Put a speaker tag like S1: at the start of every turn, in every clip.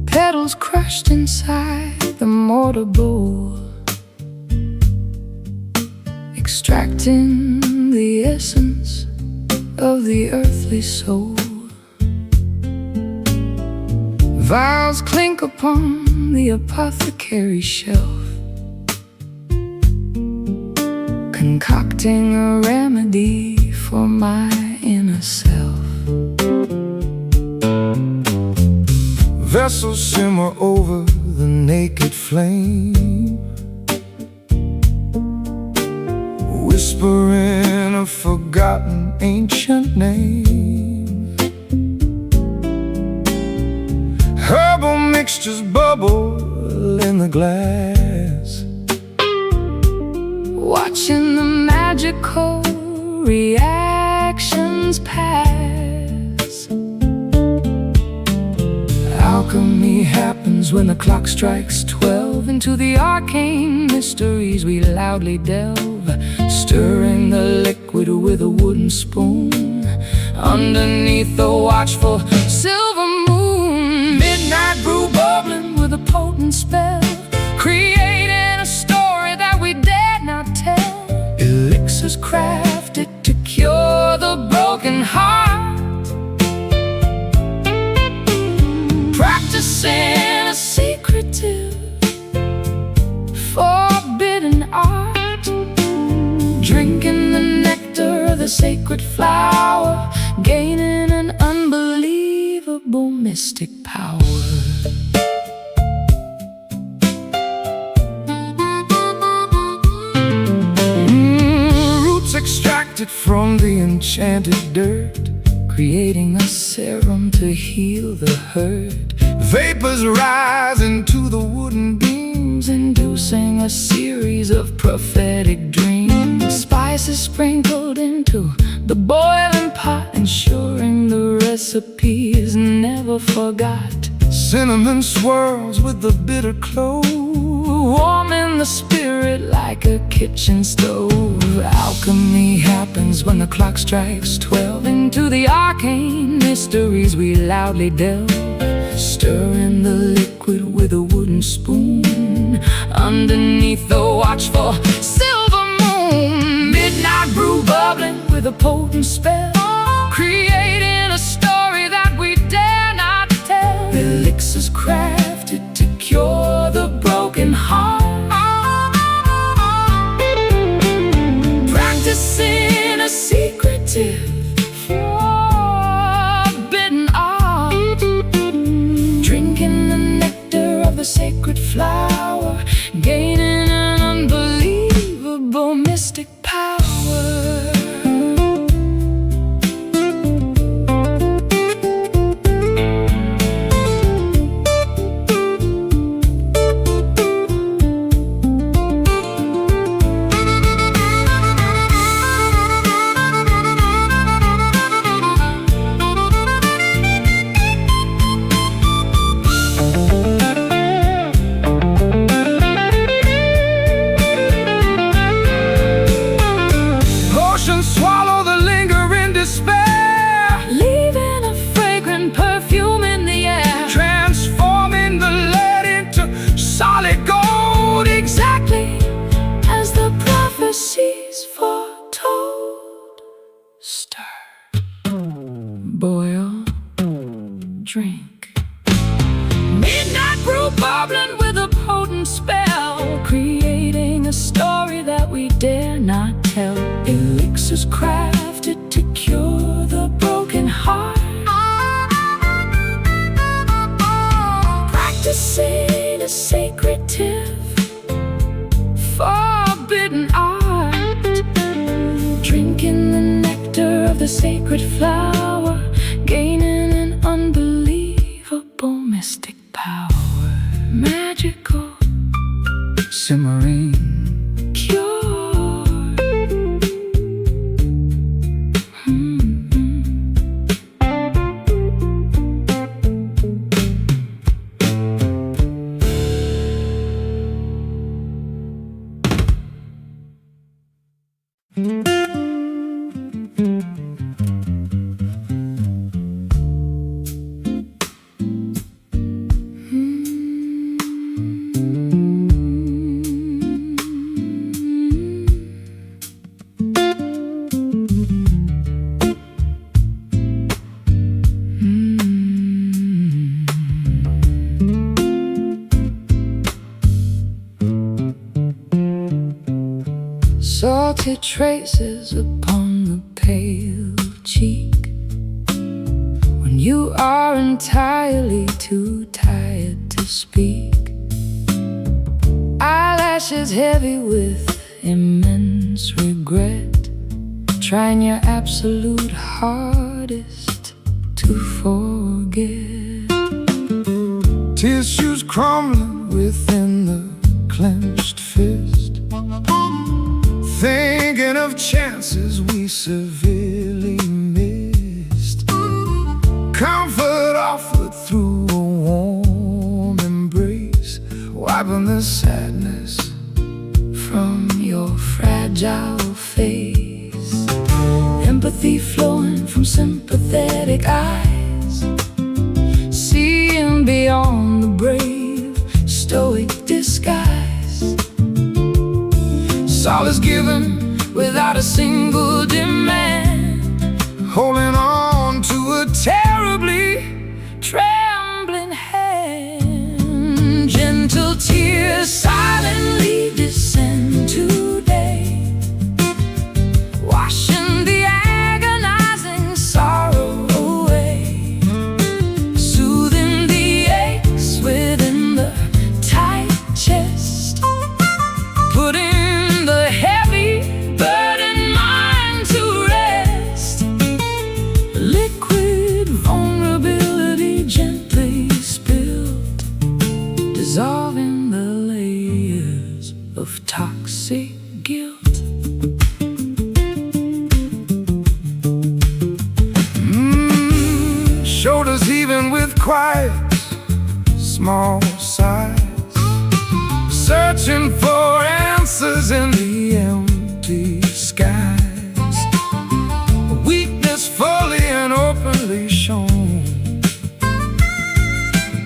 S1: Petals crushed inside the mortar bowl, extracting the essence of the earthly soul. Vials clink upon the apothecary shelf, concocting a remedy for my inner self.
S2: Vessels simmer over the naked flame, whispering a forgotten ancient name. Herbal mixtures bubble in the glass,
S1: watching the magical reactions pass. Alchemy happens when the clock strikes 12. Into the arcane mysteries we loudly delve, stirring the liquid with a wooden spoon underneath the watchful silver moon. Midnight brew bubbling with a potent spell, creating a story that we dare not tell. Elixirs crafted to cure the broken heart, practicing a secretive, forbidden art, drinking the nectar of the sacred flower, gaining an unbelievable mystic power. Roots extracted from the enchanted dirt, creating a serum to heal the hurt.
S2: Vapors rise into the wooden beams,
S1: inducing a series of prophetic dreams. Spices sprinkled into the boiling pot, ensuring the recipe is never forgot.
S2: cinnamon swirls with the bitter clove,
S1: warming the spirit like a kitchen stove. Alchemy happens when the clock strikes 12. Into the arcane mysteries we loudly delve, stirring the liquid with a wooden spoon underneath the watchful silver moon. Midnight brew bubbling with a potent spell, creating a story that we dare not tell. Elixirs crafted to cure the broken heart, practicing a secretive, forbidden art, drinking the nectar of the sacred flower, gaining an unbelievable mystic power.
S2: swallow the lingering despair,
S1: leaving a fragrant perfume in the air,
S2: transforming the lead into solid gold,
S1: exactly as the prophecies foretold. Stir, boil, drink. Midnight brew bubbling with a potent spell, creating a story that we dare not tell. Elixirs crafted to cure the broken heart, practicing a secretive, forbidden art, drinking the nectar of the sacred flower, gaining an salty traces upon the pale cheek. When you are entirely too tired to speak, eyelashes heavy with immense regret, trying your absolute hardest to forget.
S2: Tissues crumbling within the clenched fist, thinking of chances we severely missed. Comfort offered through a warm embrace, wiping the sadness from your fragile face. Empathy flowing from sympathetic eyes, seeing beyond the brave, stoic disguise. Solace given without a single demand, holding on to a terribly trembling hand. Gentle tears silently descend today, washing the agonizing sorrow away, soothing the aches within the tight chest, putting the heavy burdened mind to rest. Liquid vulnerability gently spilled, dissolving the layers of toxic guilt. Shoulders heaving with quiet, small sighs, searching for answers in the empty skies. Weakness fully and openly shown,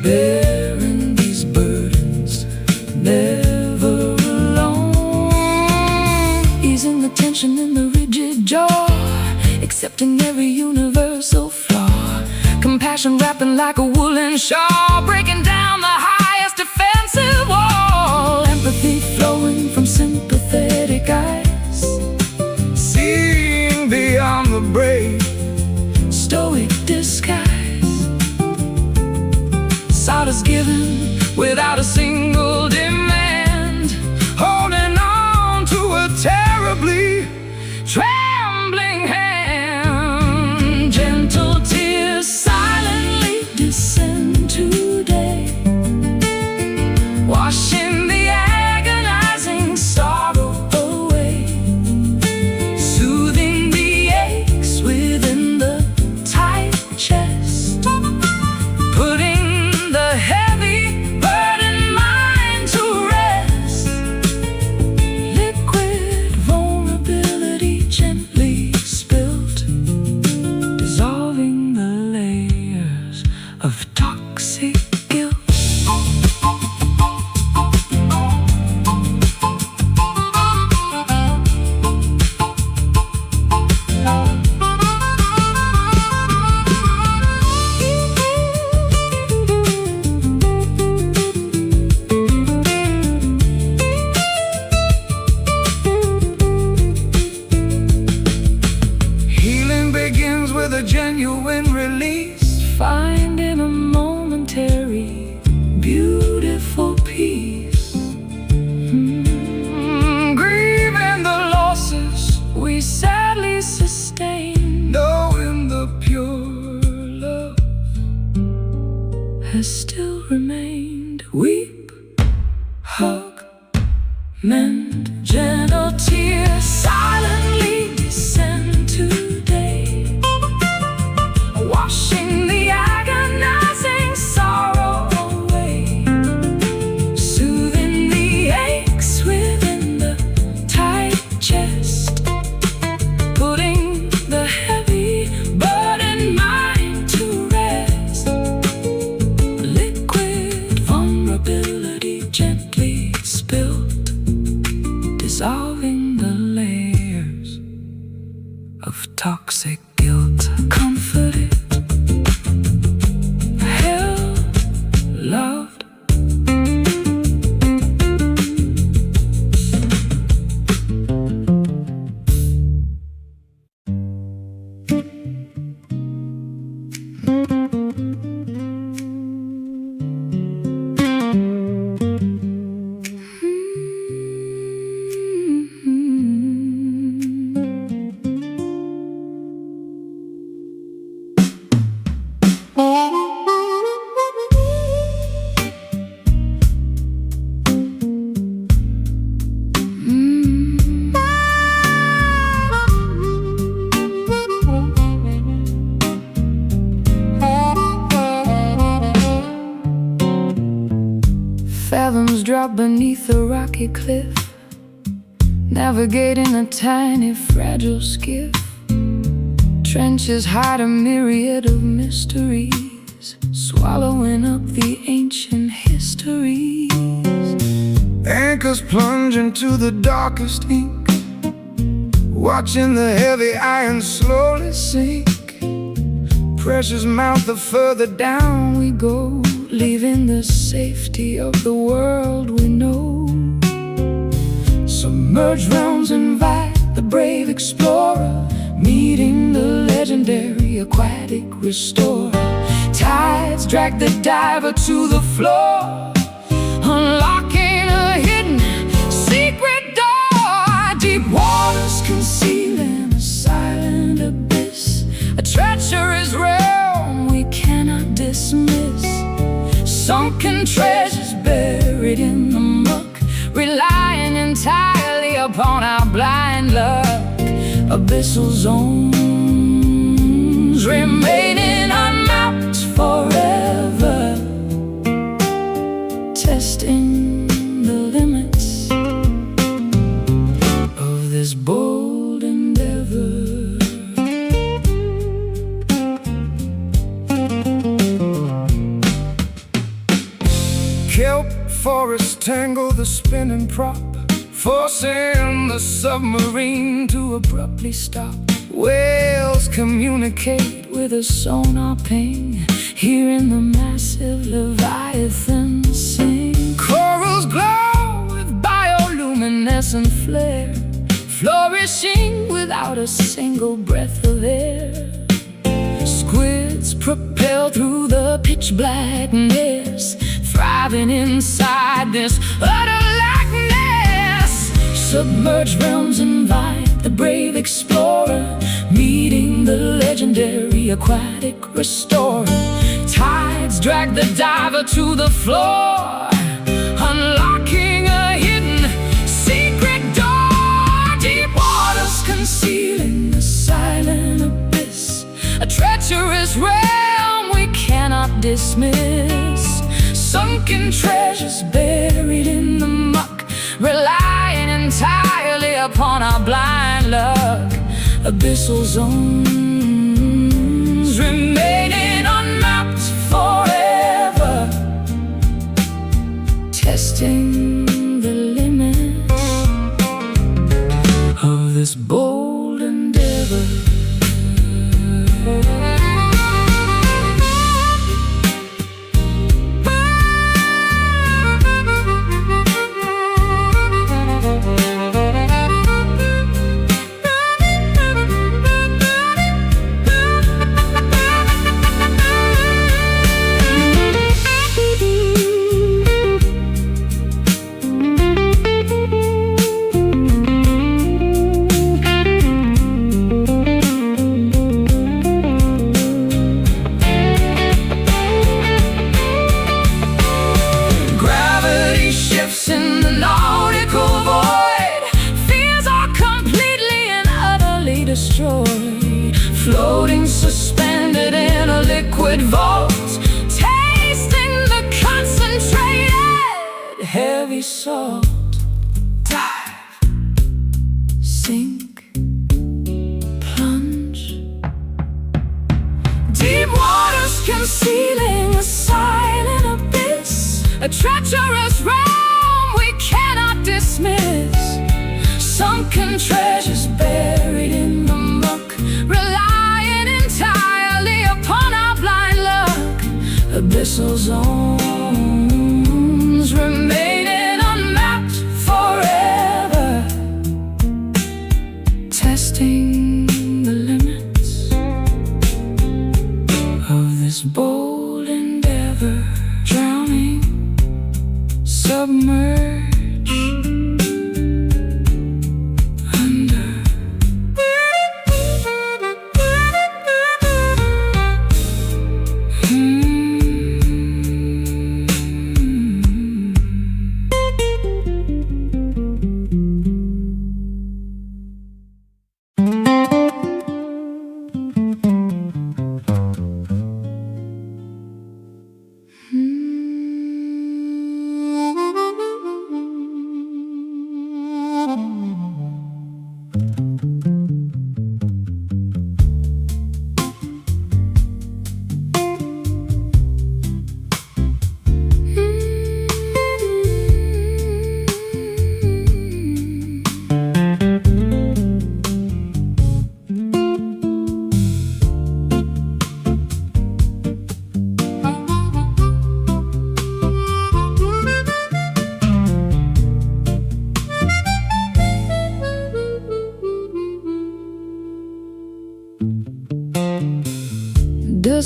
S2: bearing these burdens, never alone. Easing the tension in the rigid jaw, accepting every universal flaw. Compassion wrapping like a woolen shawl, breaking down the highest defensive wall. Empathy flowing from sympathetic eyes, seeing beyond the brave, stoic disguise. Solace given without a single demand, holding on to a terribly trembling hand. Gentle tears silently descend today, washing the agonizing sorrow away, soothing the aches within the tight chest, putting the heavy burdened mind to rest. Liquid vulnerability gently spilt, dissolving the layers of toxic guilt. Healing begins with a genuine release, finding a momentary, beautiful peace. Grieving the losses we sadly sustain, knowing the pure love has still remained. Weep, hug, mend. Gentle tears silently descend today, washing the agonizing sorrow away, soothing the aches within the tight chest, putting the heavy burdened mind to rest. Liquid vulnerability gently spilled, dissolving the layers of toxic guilt. Comforted drop beneath a rocky cliff, navigating a tiny fragile skiff. Trenches hide a myriad of mysteries, swallowing up the ancient histories.
S1: Anchors plunge into the darkest ink, watching the heavy iron slowly sink. Pressures mount the further down we go, leaving the safety of the world we know. Submerged realms invite the brave explorer, meeting the legendary aquatic restorer. Tides drag the diver to the floor, unlocking a hidden secret door. Deep waters concealing a silent abyss, a treacherous realm we cannot dismiss. Sunken treasures buried in the muck, relying entirely upon our blind luck. Abyssal zones remaining unmapped forever, testing the limits of this bold endeavor. Kelp forests tangle the spinning prop, forcing the submarine to abruptly stop. Whales communicate with a sonar ping, hearing the massive leviathan sing. Corals glow with bioluminescent flare, flourishing without a single breath of air. Squids propel through the pitch blackness, thriving inside this utter lackness. Submerged realms invite the brave explorer, meeting the legendary aquatic restorer. Tides drag the diver to the floor, unlocking a hidden secret door. Deep waters concealing a silent abyss, a treacherous realm we cannot dismiss. Sunken treasures buried in the muck, relying entirely upon our blind luck. Abyssal zones remaining unmapped forever, testing the limits of this bold endeavor. Floating suspended in a liquid vault, tasting the concentrated heavy salt. Dive, sink, plunge. Deep waters concealing a silent abyss, a treacherous realm we cannot dismiss. Sunken treasures buried in the muck, relying entirely upon our blind luck. Abyssal zones remaining unmapped forever, testing the limits of this bold endeavor. Drowning, submerged,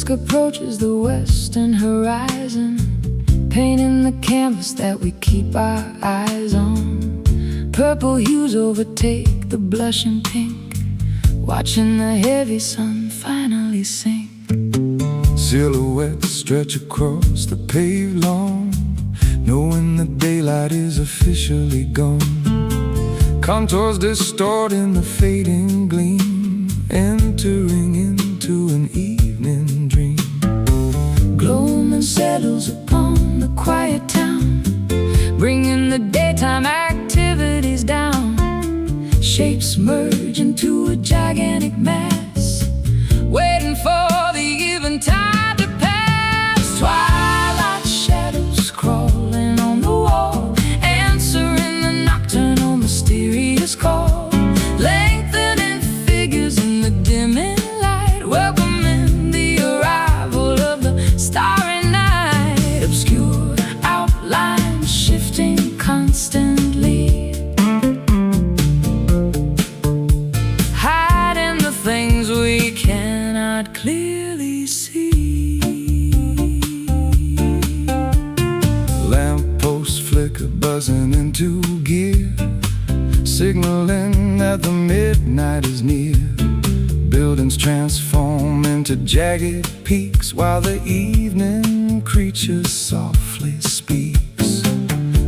S2: Dusk approaches the western horizon, painting the canvas that we keep our eyes on. Purple hues overtake the blushing pink, watching the heavy sun finally sink.
S1: Silhouettes stretch across the paved lawn, knowing the daylight is officially gone. Contours distorting the fading gleam, entering into an evening dream.
S2: Gloaming settles upon the quiet town, bringing the daytime activities down. Shapes merge into a gigantic mass, waiting for the eventide to pass. Twilight shadows crawling on the wall, answering the nocturnal mysterious call. Lengthening figures in the dimming light, welcoming the arrival of the starry night. Obscure outlines shifting constantly, hiding the things we cannot clearly see.
S1: Lampposts flicker, buzzing into gear, signaling that the midnight is near. Buildings transform into jagged peaks, while the evening creature softly speaks.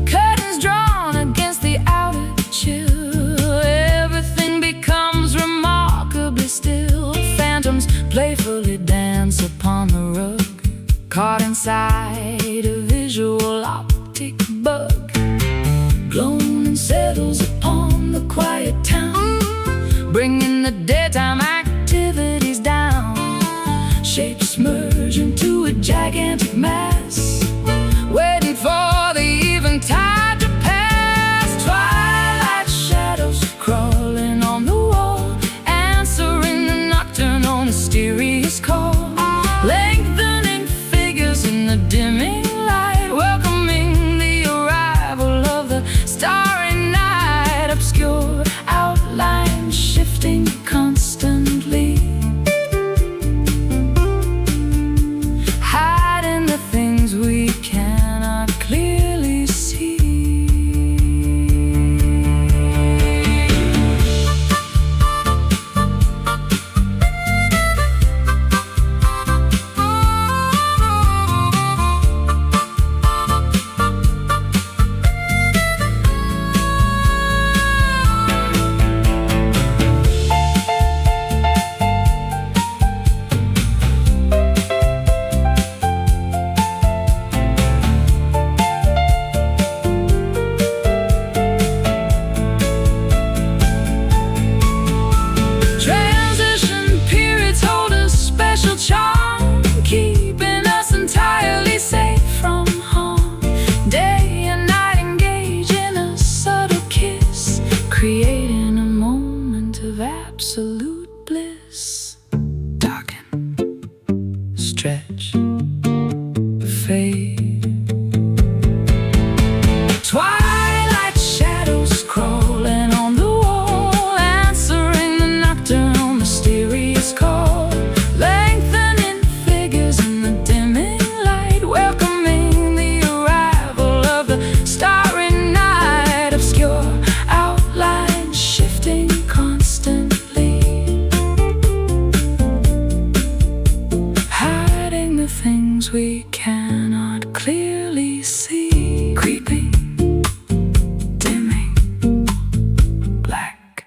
S2: Curtains drawn against the outer chill, everything becomes remarkably still. Phantoms playfully dance upon the rug, caught inside a visual optic bug. Gloaming settles upon the quiet town, bringing the daytime activities down. Shapes merge into a gigantic mass, waiting for the eventide to pass. Twilight shadows crawling on the wall, answering the nocturnal mysterious call. Lengthening figures in the dimming light, welcoming the arrival of the starry night. Obscure outlines shifting constantly, hiding the things we cannot clearly see. Transition periods hold a special charm, keeping us entirely safe from harm. Day and night engage in a subtle kiss, creating a moment of absolute bliss. Darken, stretch, fade. Twilight shadows crawling on the wall, answering the nocturnal mysterious call. Lengthening figures in the dimming light, welcoming the arrival of the starry night. Obscure outlines shifting constantly, hiding the things we cannot clearly see. Creeping, dimming, black.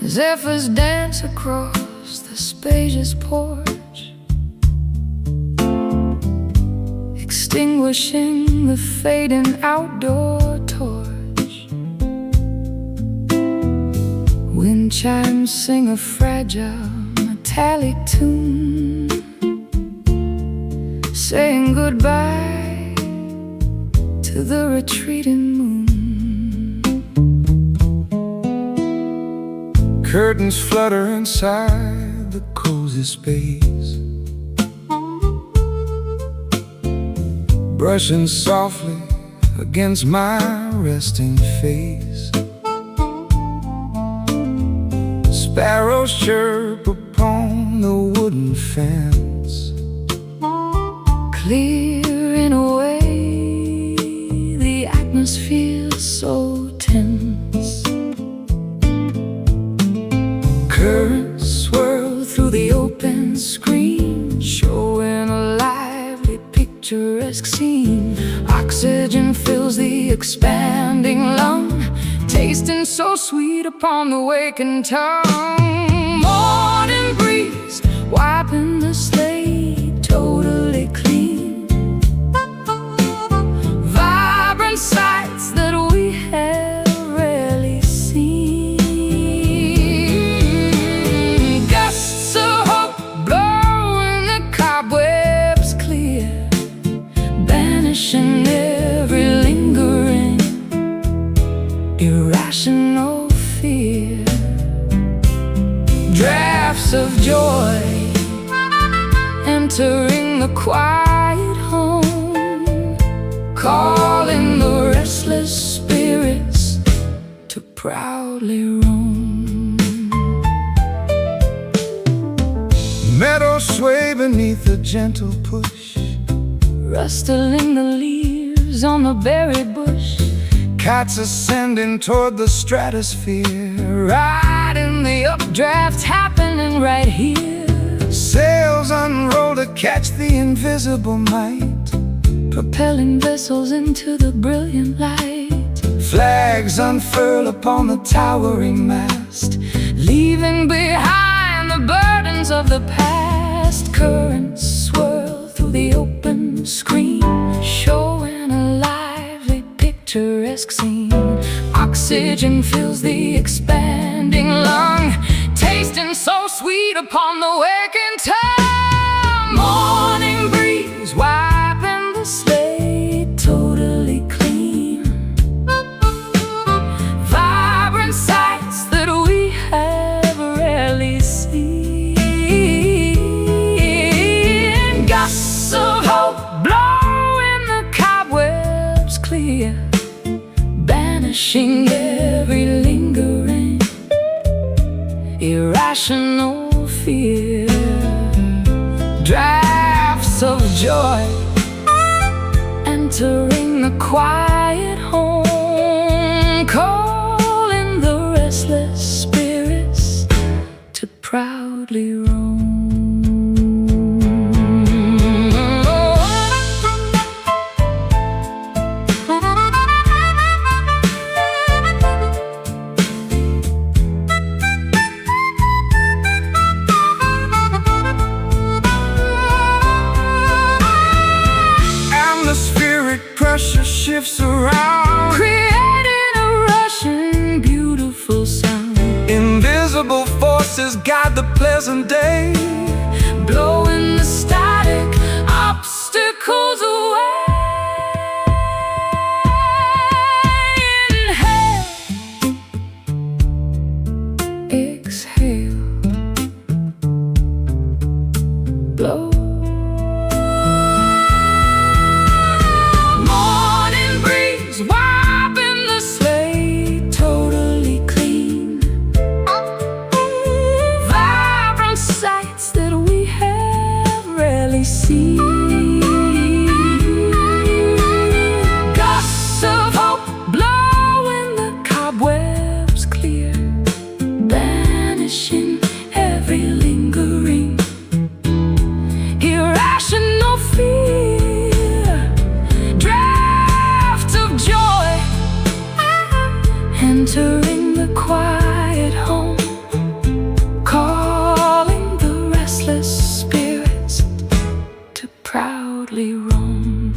S2: Zephyrs dance across the spacious porch, extinguishing the fading outdoor torch. Wind chimes sing a fragile metallic tune, saying goodbye to the retreating moon.
S1: Curtains flutter inside the cozy space, brushing softly against my resting face. Sparrows chirp upon the wooden fence,
S2: clearing away the atmosphere so tense.
S1: currents swirl through the open screen,
S2: showing a lively, picturesque scene. Oxygen fills the expanding lung, tasting so sweet upon the waking tongue. Morning breeze wiping the slate totally clean. Vibrant sights that we have rarely seen. Gusts of hope blowing the cobwebs clear, banishing every lingering irrational fear. Drafts of joy entering the quiet home, calling the restless spirits to proudly roam.
S1: meadows sway beneath a gentle push,
S2: rustling the leaves on the berry bush.
S1: cats ascending toward the stratosphere,
S2: Riding the updraft happening right here.
S1: sails unroll to catch the invisible might,
S2: Propelling vessels into the brilliant light.
S1: flags unfurl upon the towering mast,
S2: Leaving behind the burdens of the past. Currents swirl through the open screen, showing a lively, picturesque scene. Oxygen fills the expanding lung, tasting so sweet upon the waking tongue. Morning breeze wiping the slate totally clean. Vibrant sights that we have rarely seen. Gusts of hope blowing the cobwebs clear, banishing every lingering irrational fear. Drafts of joy entering the quiet home, calling the restless spirits to proudly roam.
S1: pressure shifts around,
S2: creating a rushing, beautiful sound.
S1: invisible forces guide the pleasant day,
S2: blowing the static obstacles away. Inhale, exhale, blow. Morning breeze wiping the slate totally clean. Vibrant sights that we have rarely seen. Gusts of hope blowing the cobwebs clear, banishing every lingering irrational fear. Drafts of joy entering the quiet home, calling the restless spirits to proudly roam.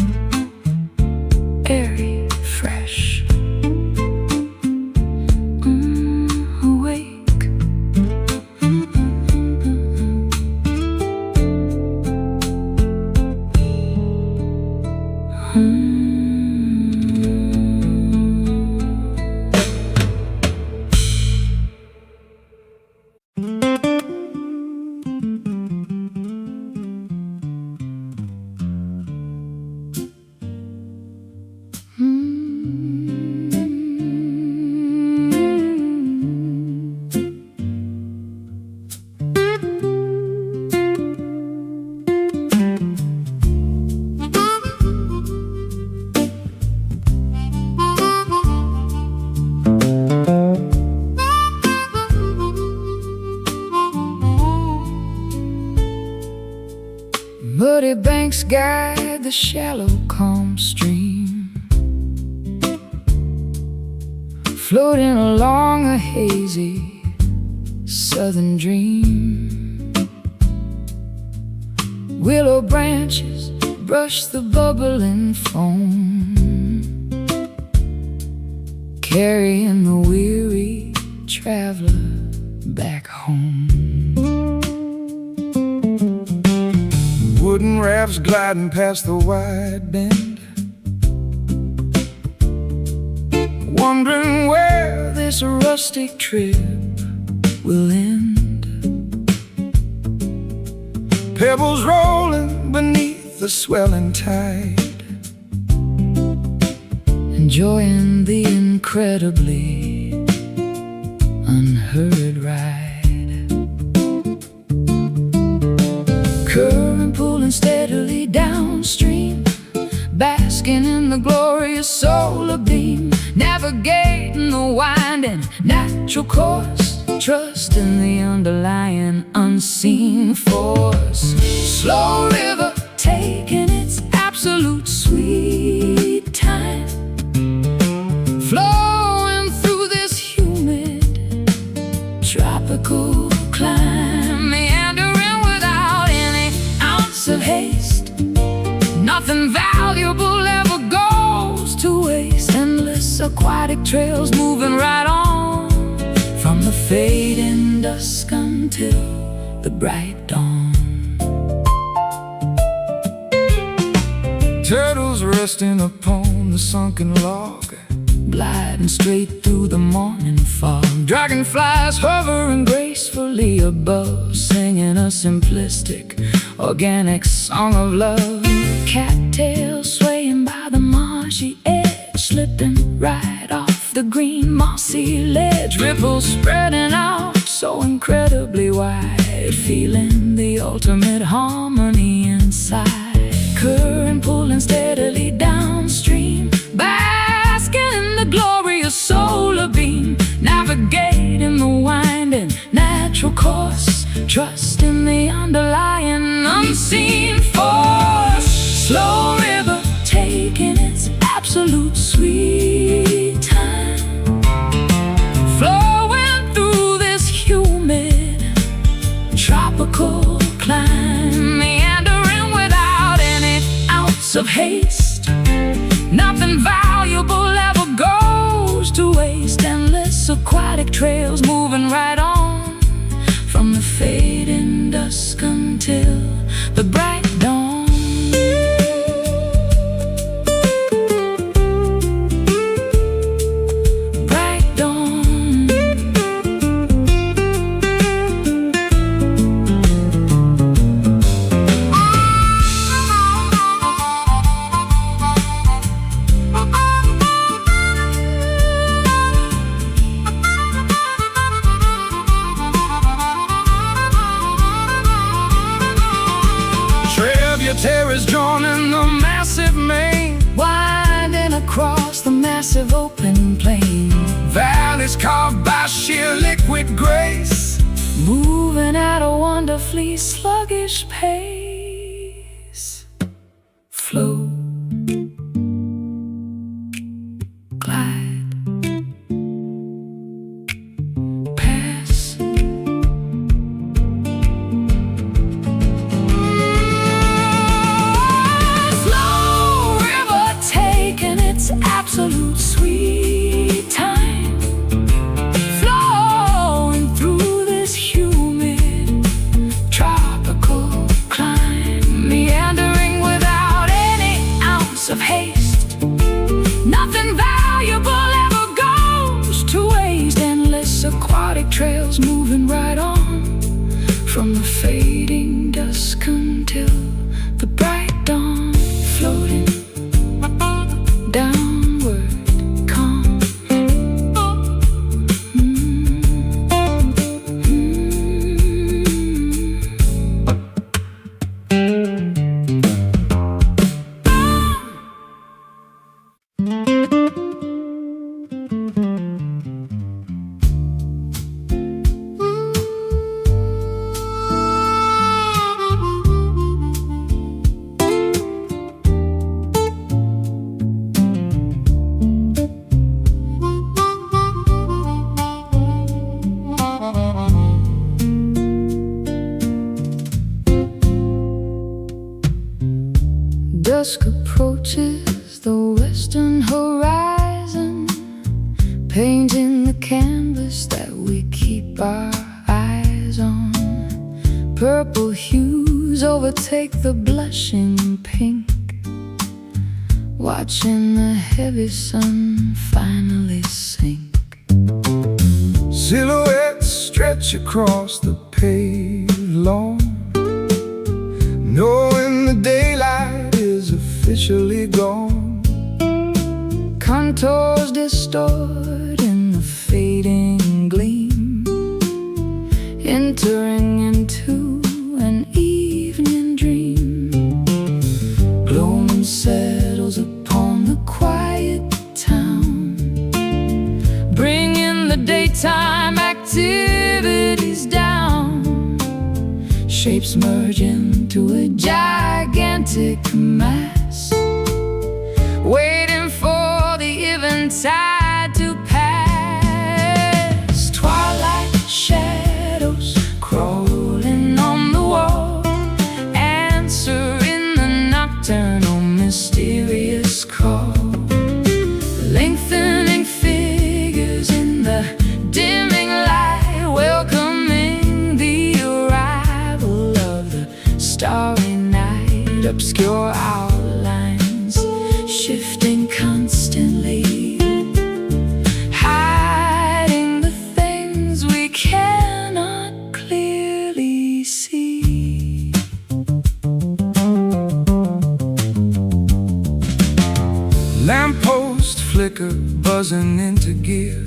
S1: Muddy banks guide the shallow, calm stream, floating along a hazy southern dream. Willow branches brush the bubbling foam, carrying the weary traveler back home. Wooden rafts gliding past the wide bend, wondering where this rustic trip will end. Pebbles rolling beneath the swelling tide, enjoying the incredibly unheard ride. Current pulling steadily downstream, basking in the glorious solar beam, navigating the winding natural course, trusting the underlying unseen force. Slow river taking its absolute sweet time, flowing through this humid tropical climb, meandering without any ounce of haste. Nothing valuable ever goes to waste. Endless aquatic trails moving right on, from the fading dusk until the bright dawn. Turtles resting upon the sunken log, gliding straight through the morning fog. Dragonflies hovering gracefully above, singing a simplistic, organic song of love. Cattails swaying by the marshy edge, slipping right off the green mossy ledge. Ripples spreading out so incredibly wide, feeling the ultimate harmony inside. Current pulling steadily downstream, basking in the glorious solar beam, navigating the winding natural course, trusting the underlying unseen force. Slow river taking its absolute sweet time, flowing through this humid tropical climb, meandering without any ounce of haste. Nothing valuable ever goes to waste. Endless aquatic trails moving right on, from the fading dusk until the bright dawn. Tributaries drawn in the massive main, winding across the massive open plain. Valleys carved by sheer liquid grace, moving at a wonderfully sluggish pace. Flow, glide, pass. Absolute sweet time, flowing through this humid tropical climb, meandering without any
S2: Dusk approaches the western horizon, painting the canvas that we keep our eyes on. Purple hues overtake the blushing pink, watching the heavy sun finally sink.
S1: Silhouettes stretch across the paved lawn, knowing the daylight is officially gone.
S2: Contours distort in the fading gleam, entering into an evening dream. Gloom settles upon the quiet town, bringing the daytime activities down. Shapes merge into a gigantic mass, waiting for the eventide to pass. Twilight shadows crawling on the wall, answering the nocturnal mysterious call. Lengthening figures in the dimming light, welcoming the arrival of the starry night. Obscure outlines shifting constantly, hiding the things we cannot clearly see.
S1: Lamppost flicker buzzing into gear,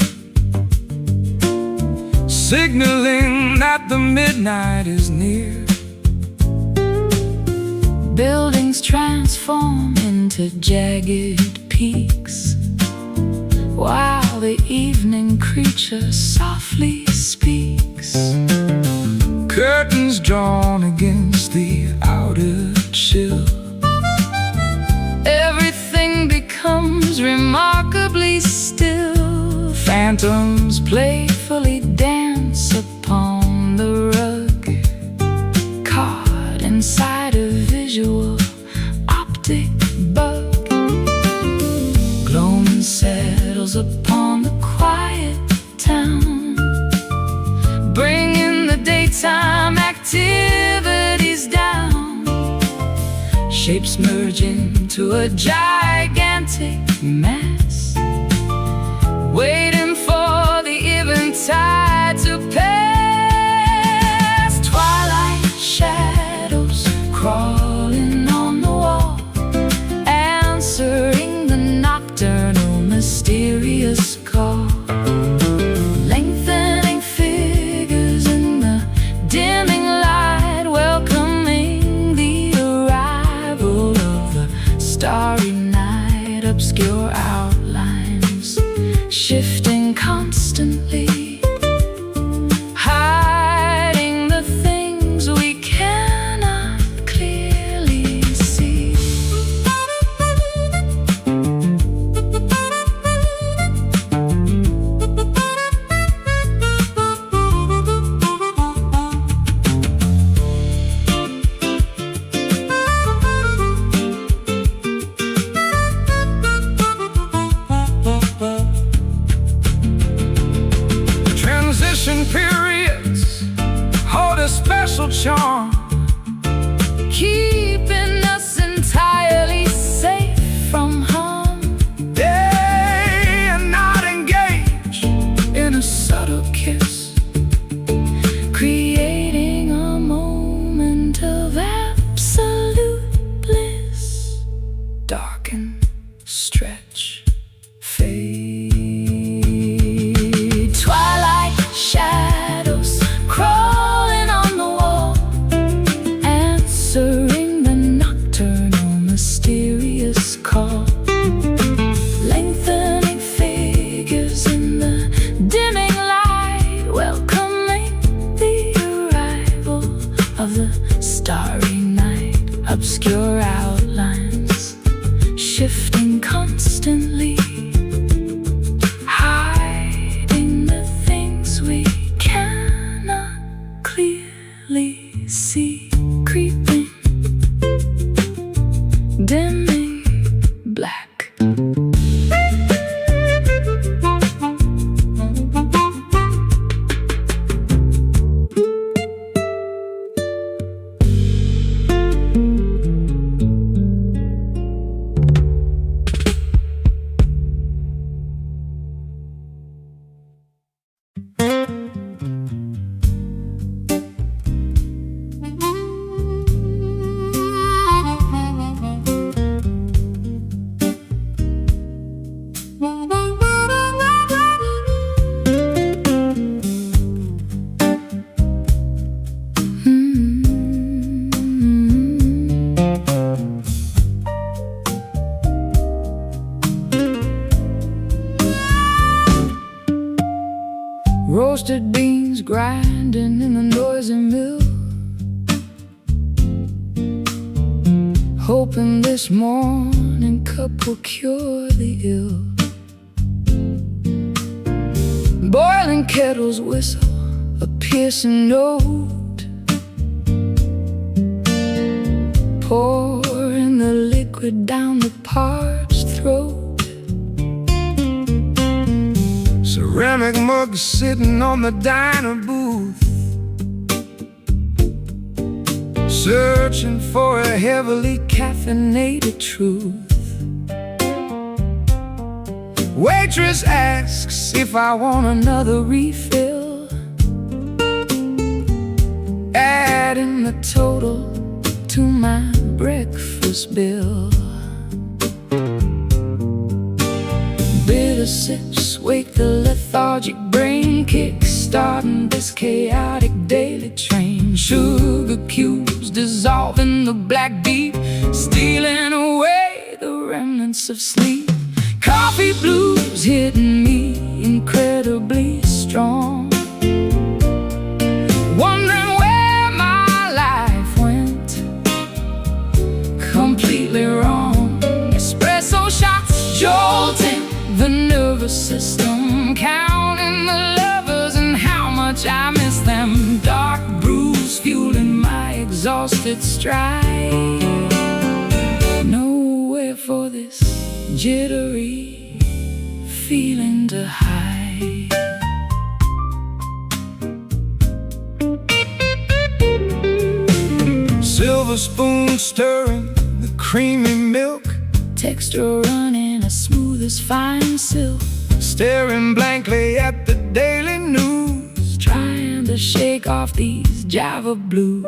S1: signaling that the midnight is near.
S2: Buildings transform into jagged peaks, while the evening creature softly speaks.
S1: Curtains drawn against the outer chill,
S2: everything becomes remarkably still. Phantoms playfully dance upon the rug, caught inside a visual optic bug. Gloom settles upon the quiet town, bringing the daytime activities down. Shapes merge into a gigantic mass, waiting for the eventide to pass. Twilight shadows crawling on the wall, answering the nocturnal mysterious call. Lengthening figures in the dimming light, welcoming the arrival of the starry night. Obscure outlines shifting constantly, hiding the things we cannot clearly see.
S1: Transition periods hold a special charm,
S2: Keeping us entirely safe from harm.
S1: they are not engaged
S2: In a subtle kiss, creating a moment of absolute bliss. Darken, stretch, fade. Twilight shadows crawling on the wall, answering the nocturnal mysterious call. Lengthening figures in the dimming light, welcoming the arrival of the starry night. Obscure outlines shifting constantly, hiding the things we cannot clearly see. Creeping, dimming black.
S1: Roasted beans grinding in the noisy mill, hoping this morning cup will cure the ill. Boiling kettles whistle a piercing note, pouring the liquid down the parched throat. Ceramic mugs sitting on the diner booth, searching for a heavily caffeinated truth. Waitress asks if I want another refill, adding the total to my breakfast bill. Bitter sips wake the lethargic brain, kick-starting this chaotic daily train. Sugar cubes dissolving the black deep, stealing away the remnants of sleep. Coffee blues hitting me incredibly strong, wondering where my life went completely wrong. Espresso shots jolting the nervous system, counting the lovers and how much I miss them. Dark brews fueling my exhausted stride, nowhere for this jittery feeling to hide. Silver spoon stirring the creamy milk, texture running as smooth as fine silk. Staring blankly at the daily news, trying to shake off these Java blues.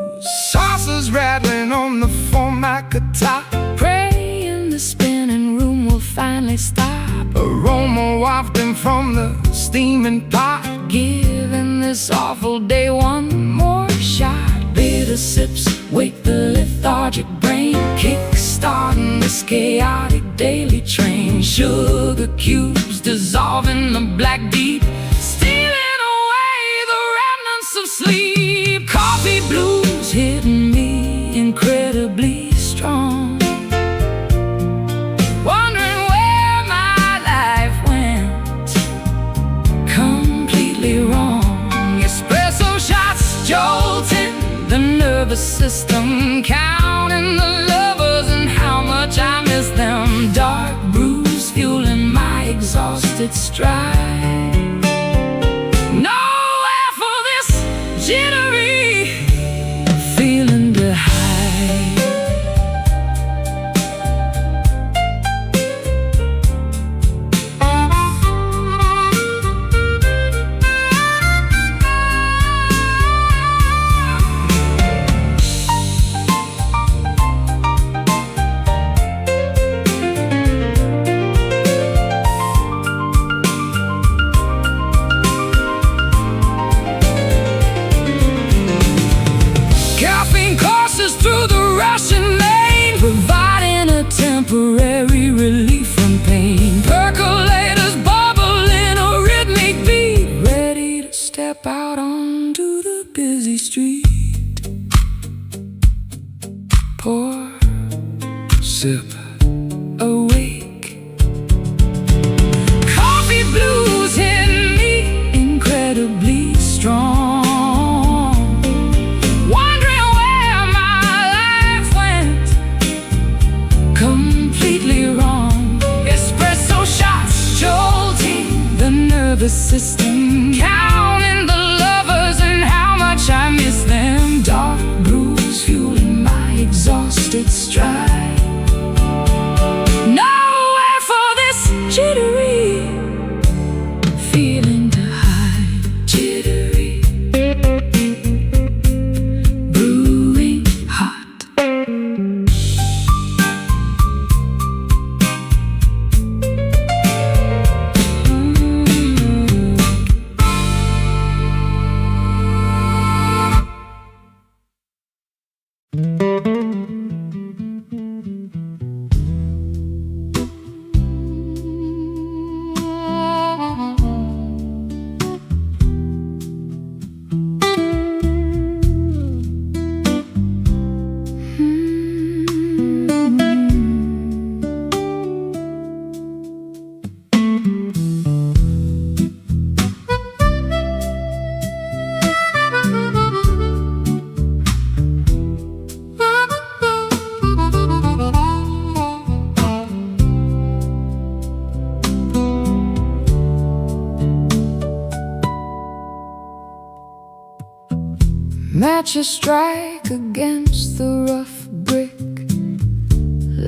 S1: Saucers rattling on the formica top, praying the spinning room will finally stop. Aroma wafting from the steaming pot, giving this awful day one more shot. Bitter sips wake the lethargic brain, kick-starting this chaotic daily train. Sugar cubes dissolving the black deep, stealing away the remnants of sleep. Coffee blues hitting me incredibly strong, wondering where my life went completely wrong. Espresso shots jolting the nervous system, counting the lovers and how much I miss them. Dark brews fueling my exhausted stride, nowhere for this jittery feeling to hide. Temporary relief from pain, percolators bubbling a rhythmic beat, ready to step out onto the busy street. Pour, sip, awake. Coffee blues hit me incredibly strong,
S2: system, counting the lovers and how much I miss them. Dark brews fueling my exhausted stride. Nowhere for this jittery feeling to hide. Jittery, brewing hot. Matches strike against the rough brick,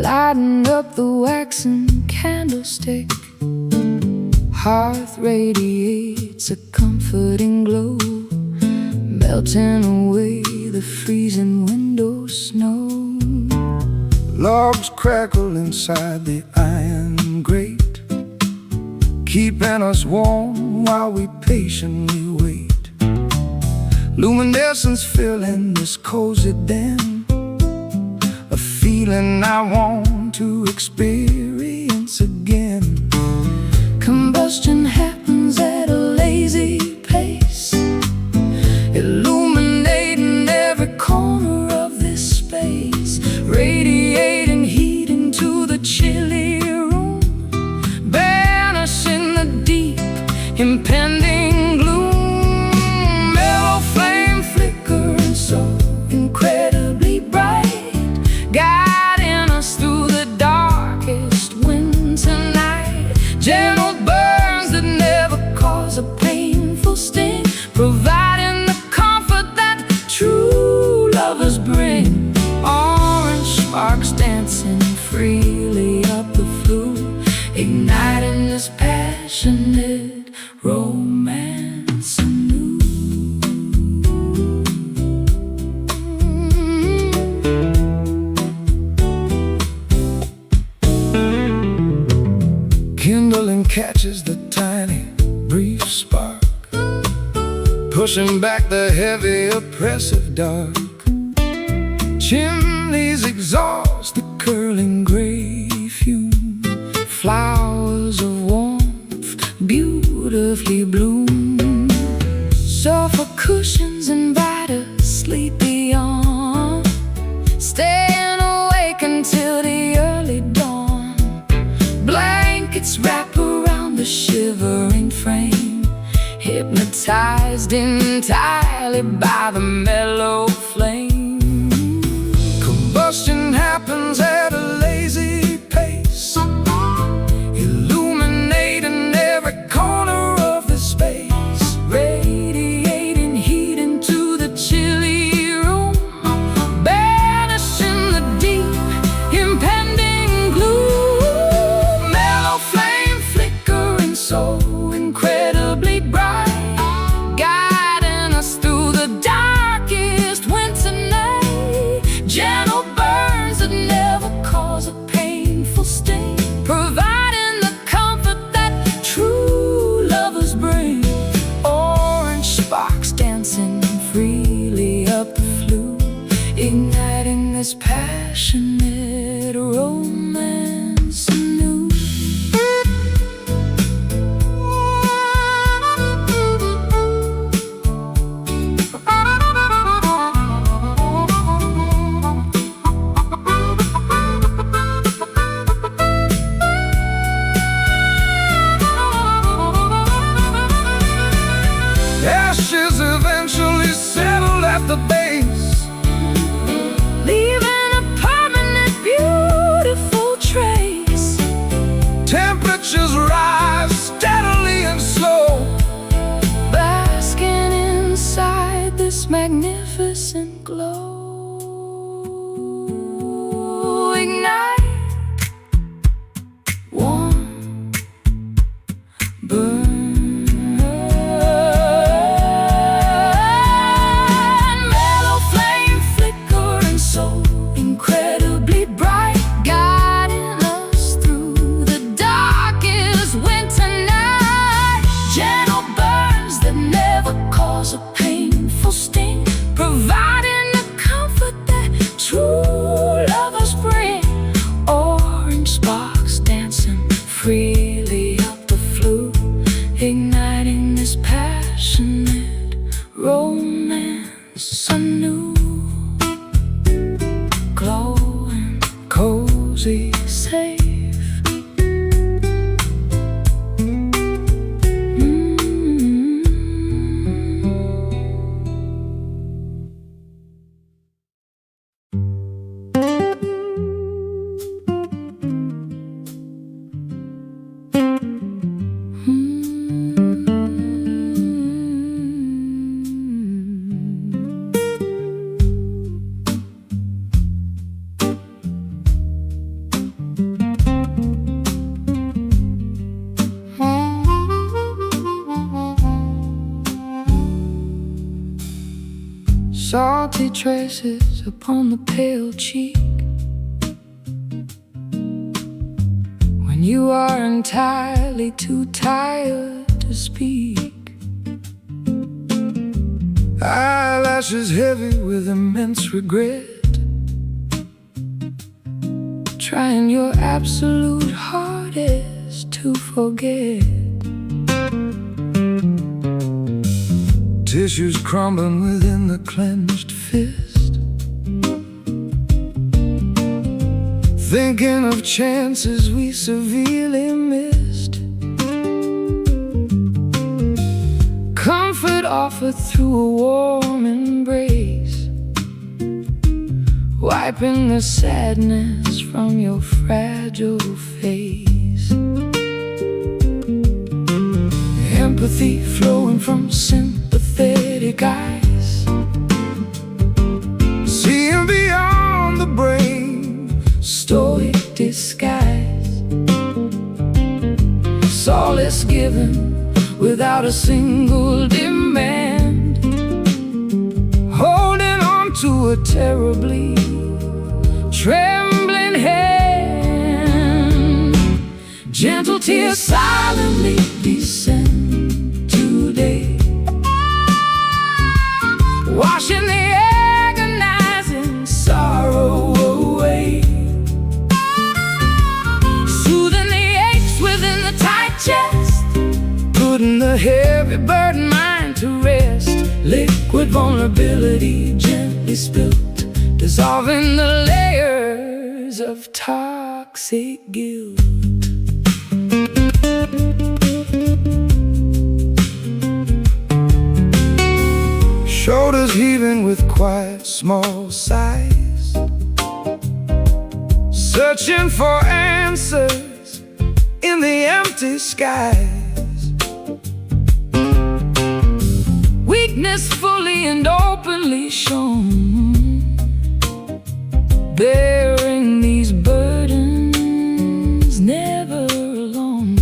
S2: lighting up the waxen candlestick. Hearth radiates a comforting glow, melting away the freezing window snow.
S3: Logs crackle inside the iron grate, keeping us warm while we patiently wait. Luminescence filling this cozy den, a feeling I want to experience again.
S2: Combustion happens at a lazy pace, illuminating every corner of this space, radiating heat into the chilly room, banishing the deep, impending gloom. Mellow flame flickering so incredibly bright, guiding us through the darkest winter night. Gentle burns that never cause a painful sting, providing the comfort that true lovers bring. Orange sparks dancing freely up the flue, igniting this passionate romance anew.
S3: Kindling catches the tiny, brief spark, pushing back the heavy, oppressive dark. Chimneys exhaust the curling gray fume, flowers of warmth beautifully bloom. Sofa cushions invite us sleepy on, staying awake until the early dawn. Blankets wrap around the shivering frame, hypnotized entirely by the mellow flame. Combustion happens at a lazy pace, illuminating every corner of the space, radiating heat into the chilly room, banishing the deep, impending gloom. Mellow flame flickering so incredibly bright, guiding us through the darkest winter night. Gentle burns that never cause a painful sting, providing the comfort that true lovers bring. Orange sparks dancing freely up the flue, igniting this passionate romance anew.
S2: burn. Mellow flame flickering so incredibly bright, guiding us through the darkest winter night. Gentle burns that never cause a painful sting, providing the comfort that true lovers bring. Orange sparks dancing freely up the flute, igniting this passionate romance anew. Glowing, cozy, safe.
S1: Salty traces upon the pale cheek, when you are entirely too tired to speak.
S3: Eyelashes heavy with immense regret,
S1: trying your absolute hardest to forget.
S3: tissues crumbling within the clenched fist, thinking of chances we severely missed.
S1: Comfort offered through a warm embrace, wiping the sadness from your fragile face. Empathy flowing from sympathetic eyes,
S3: seeing beyond the brave
S1: stoic disguise. Solace given without a single demand,
S3: holding on to a terribly
S1: trembling hand. Gentle tears silently descend today, washing the agonizing sorrow away, soothing the aches within the tight chest,
S3: putting the
S1: heavy burden mind to rest. Liquid vulnerability gently spilt, dissolving the layers of toxic guilt.
S3: shoulders heaving with quiet small sighs, searching for answers in the empty skies.
S1: Weakness fully and openly shown, bearing these burdens never alone.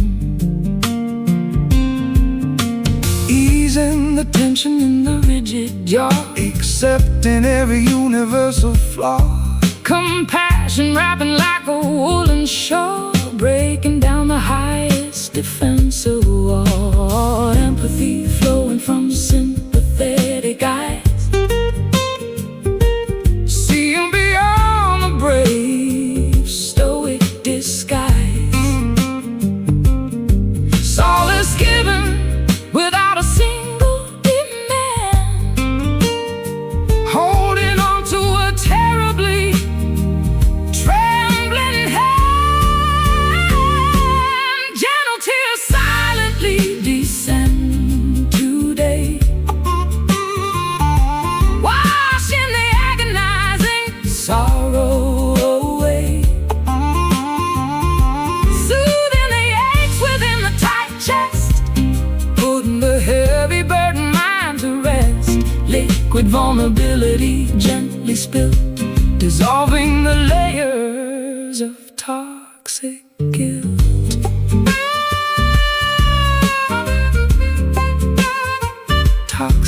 S3: Easing the
S1: Tension in the rigid jaw,
S3: accepting every universal flaw.
S1: Compassion wrapping like a woolen shawl, breaking down the highest defensive wall. Empathy flowing from sympathetic eyes,
S3: Seeing beyond the
S1: brave stoic disguise. Solace given without a single demand,
S3: holding
S1: on to a terribly trembling hand. Gentle tears silently descend today, washing the agonizing sorrow away, soothing the aches within the tight chest,
S3: putting the
S1: heavy burden mind to rest. Liquid vulnerability gently spilt, dissolving the layers of toxic guilt.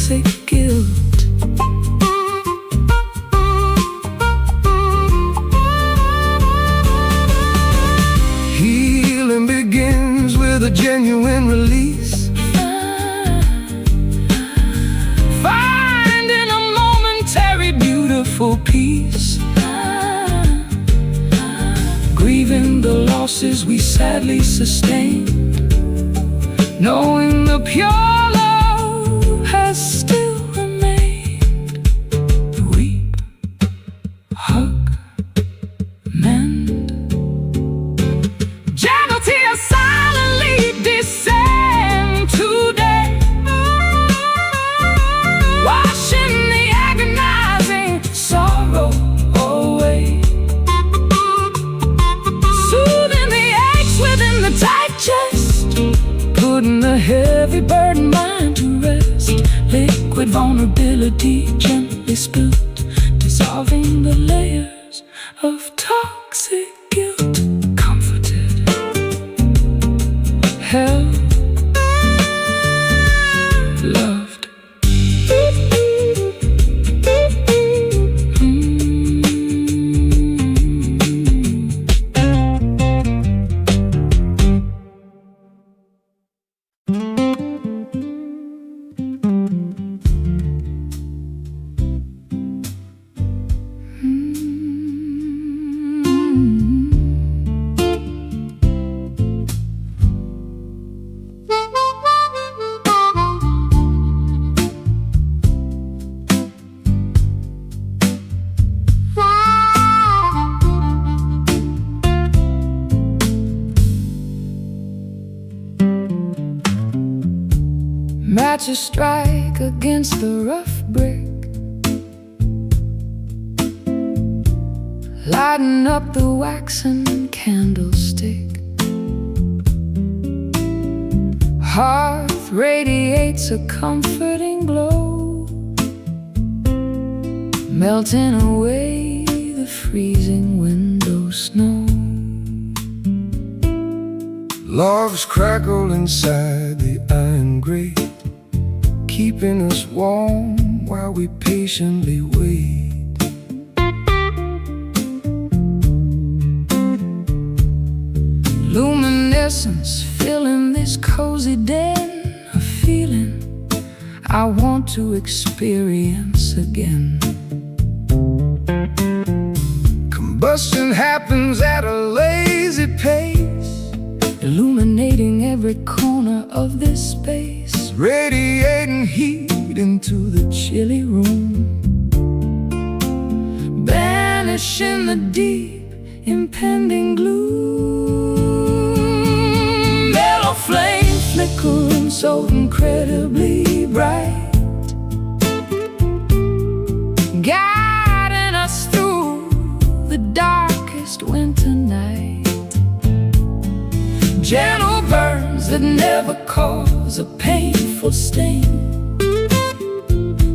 S2: toxic guilt.
S3: Healing begins with a genuine release.
S2: Finding a momentary beautiful peace. Grieving the losses we sadly sustained. Knowing the pure love has still remained. Weep, hug, mend. Gentle tears silently descend today, washing the agonizing sorrow away, soothing the aches within the tight chest, putting the heavy burden mind to rest. Liquid vulnerability gently spilt, dissolving the layers of toxic guilt. Comforted, held, loved. Matches strike against the rough brick, lighting up the waxen candlestick. Hearth radiates a comforting glow, melting away the freezing window snow.
S3: Logs crackle inside the iron grate, keeping us warm while we patiently wait.
S2: Luminescence filling this cozy den, a feeling I want to experience again.
S3: Combustion happens at a lazy pace,
S2: illuminating every corner of this space,
S3: radiating heat into the
S2: chilly room, banishing the deep, impending gloom. Mellow flame flickering so incredibly bright, guiding us through the darkest winter night. Gentle burns that never cause a painful stain,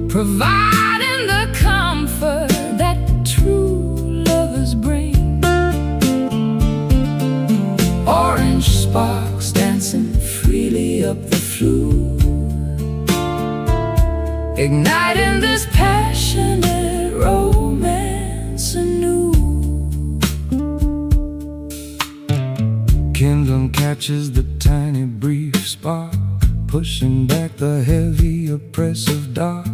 S2: providing the comfort that true lovers bring. Orange sparks dancing freely up the flue, igniting this passionate romance anew.
S3: Kindling catches the tiny brief spark, pushing back the heavy oppressive dark.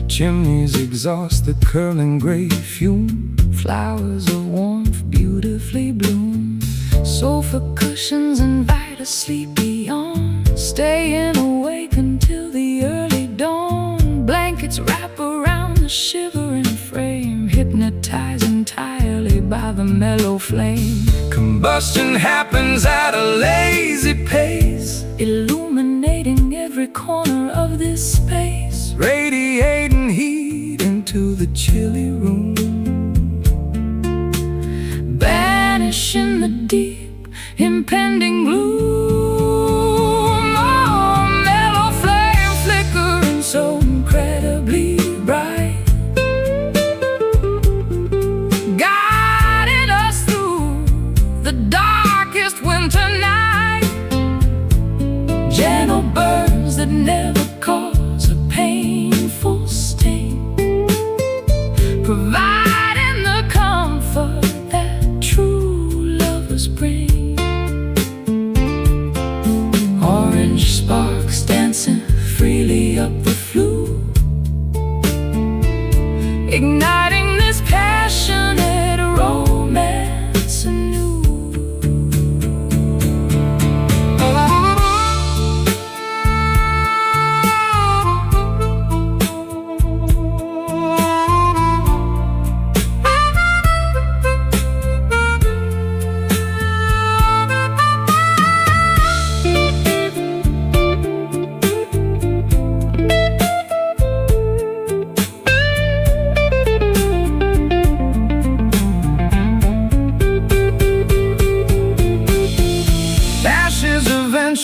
S3: Chimneys exhaust the curling gray fume,
S2: Flowers of warmth beautifully bloom. Sofa cushions invite a sleepy yawn, staying awake until the early dawn. Blankets wrap around the shivering frame, hypnotized entirely by the mellow flame.
S3: Combustion happens at a lazy pace,
S2: illuminating every corner of this space,
S3: radiating heat into the chilly room,
S2: banishing the deep, impending gloom. Oh, mellow flame flickering so incredibly bright, guiding us through the darkest winter night. Gentle burns that never cause a painful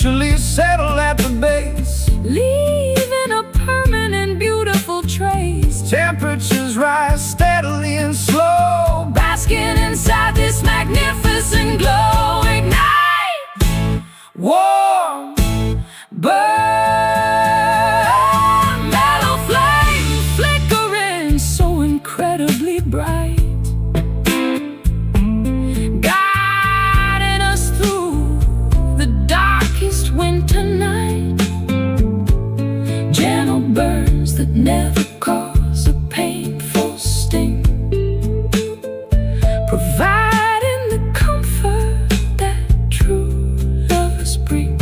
S3: eventually settle at the base,
S2: leaving a permanent beautiful trace.
S3: Temperatures rise steadily and slow,
S2: Basking inside this magnificent glow. Ignite,
S3: warm,
S2: burn, mellow flame flickering so incredibly bright, guiding us through the darkest winter night. Gentle burns that never cause a painful sting, providing the comfort that true lovers bring.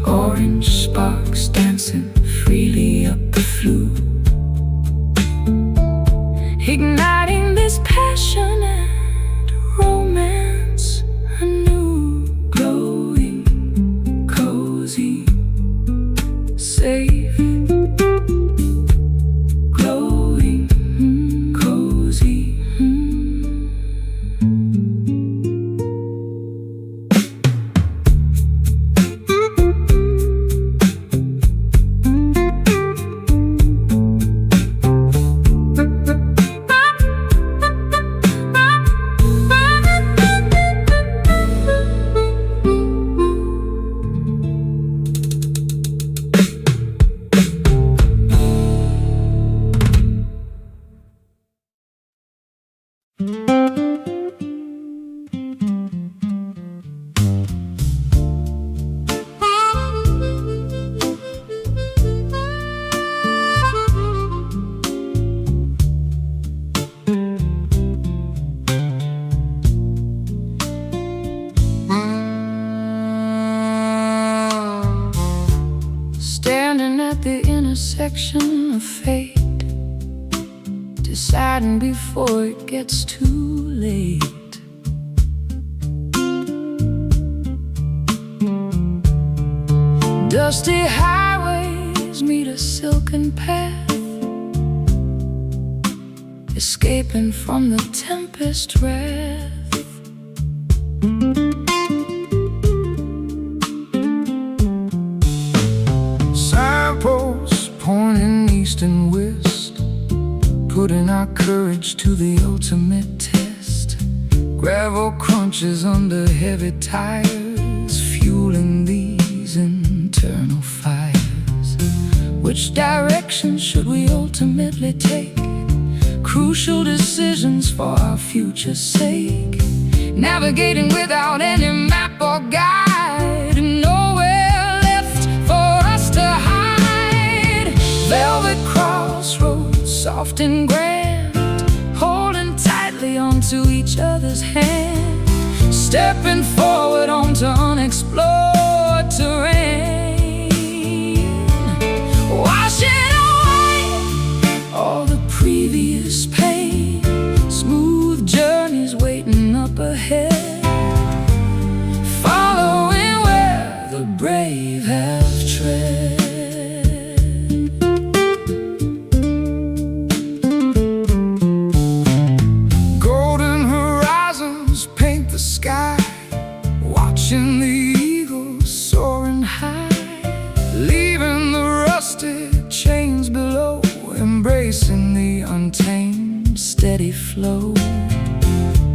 S2: Orange sparks dancing freely up the flue, igniting this passion and romance anew. Glowing, cozy, safe. Glowing, cozy. Standing at the intersection of fate, deciding before it gets too late. Dusty highways meet a silken path, escaping from the tempest wrath.
S3: signposts pointing east and west, putting our courage to the ultimate test. Gravel crunches under heavy tires, fueling these internal fires. Which direction should we ultimately take? Crucial decisions for our future's sake. Navigating without any map or guide, nowhere left for us to hide. Velvet crossroads, soft and grand, holding tightly onto each other's hand, stepping forward onto unexplored terrain, washing away all the previous pain. Smooth journeys waiting up ahead, following where the brave have tread. Golden horizons paint the sky, watching the eagles soaring high, leaving the rusted chains below, embracing the untamed steady flow.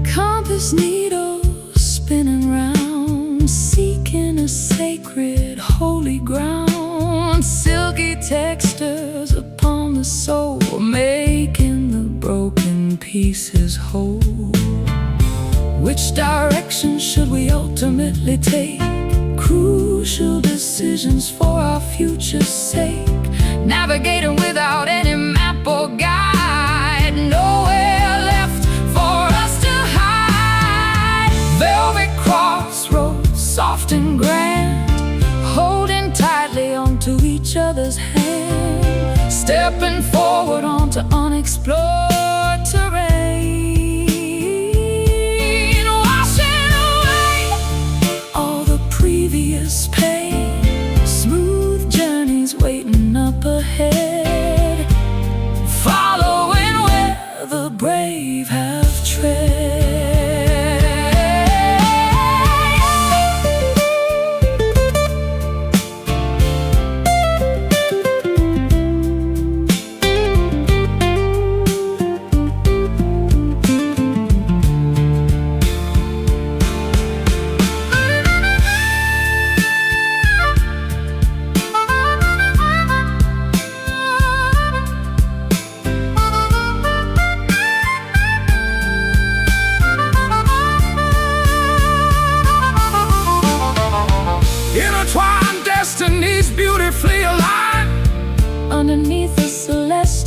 S3: Compass needles spinning round, seeking a sacred holy ground. Silky textures upon the soul, making the broken pieces whole. Which direction should we ultimately take? Crucial decisions for our future's sake. Navigating without any map or guide, nowhere left for us to hide. Velvet crossroads, soft and grand, holding tightly onto each other's hand, stepping forward onto unexplored terrain, washing away all the previous pain. Smooth journeys waiting up ahead, following where the brave have tread.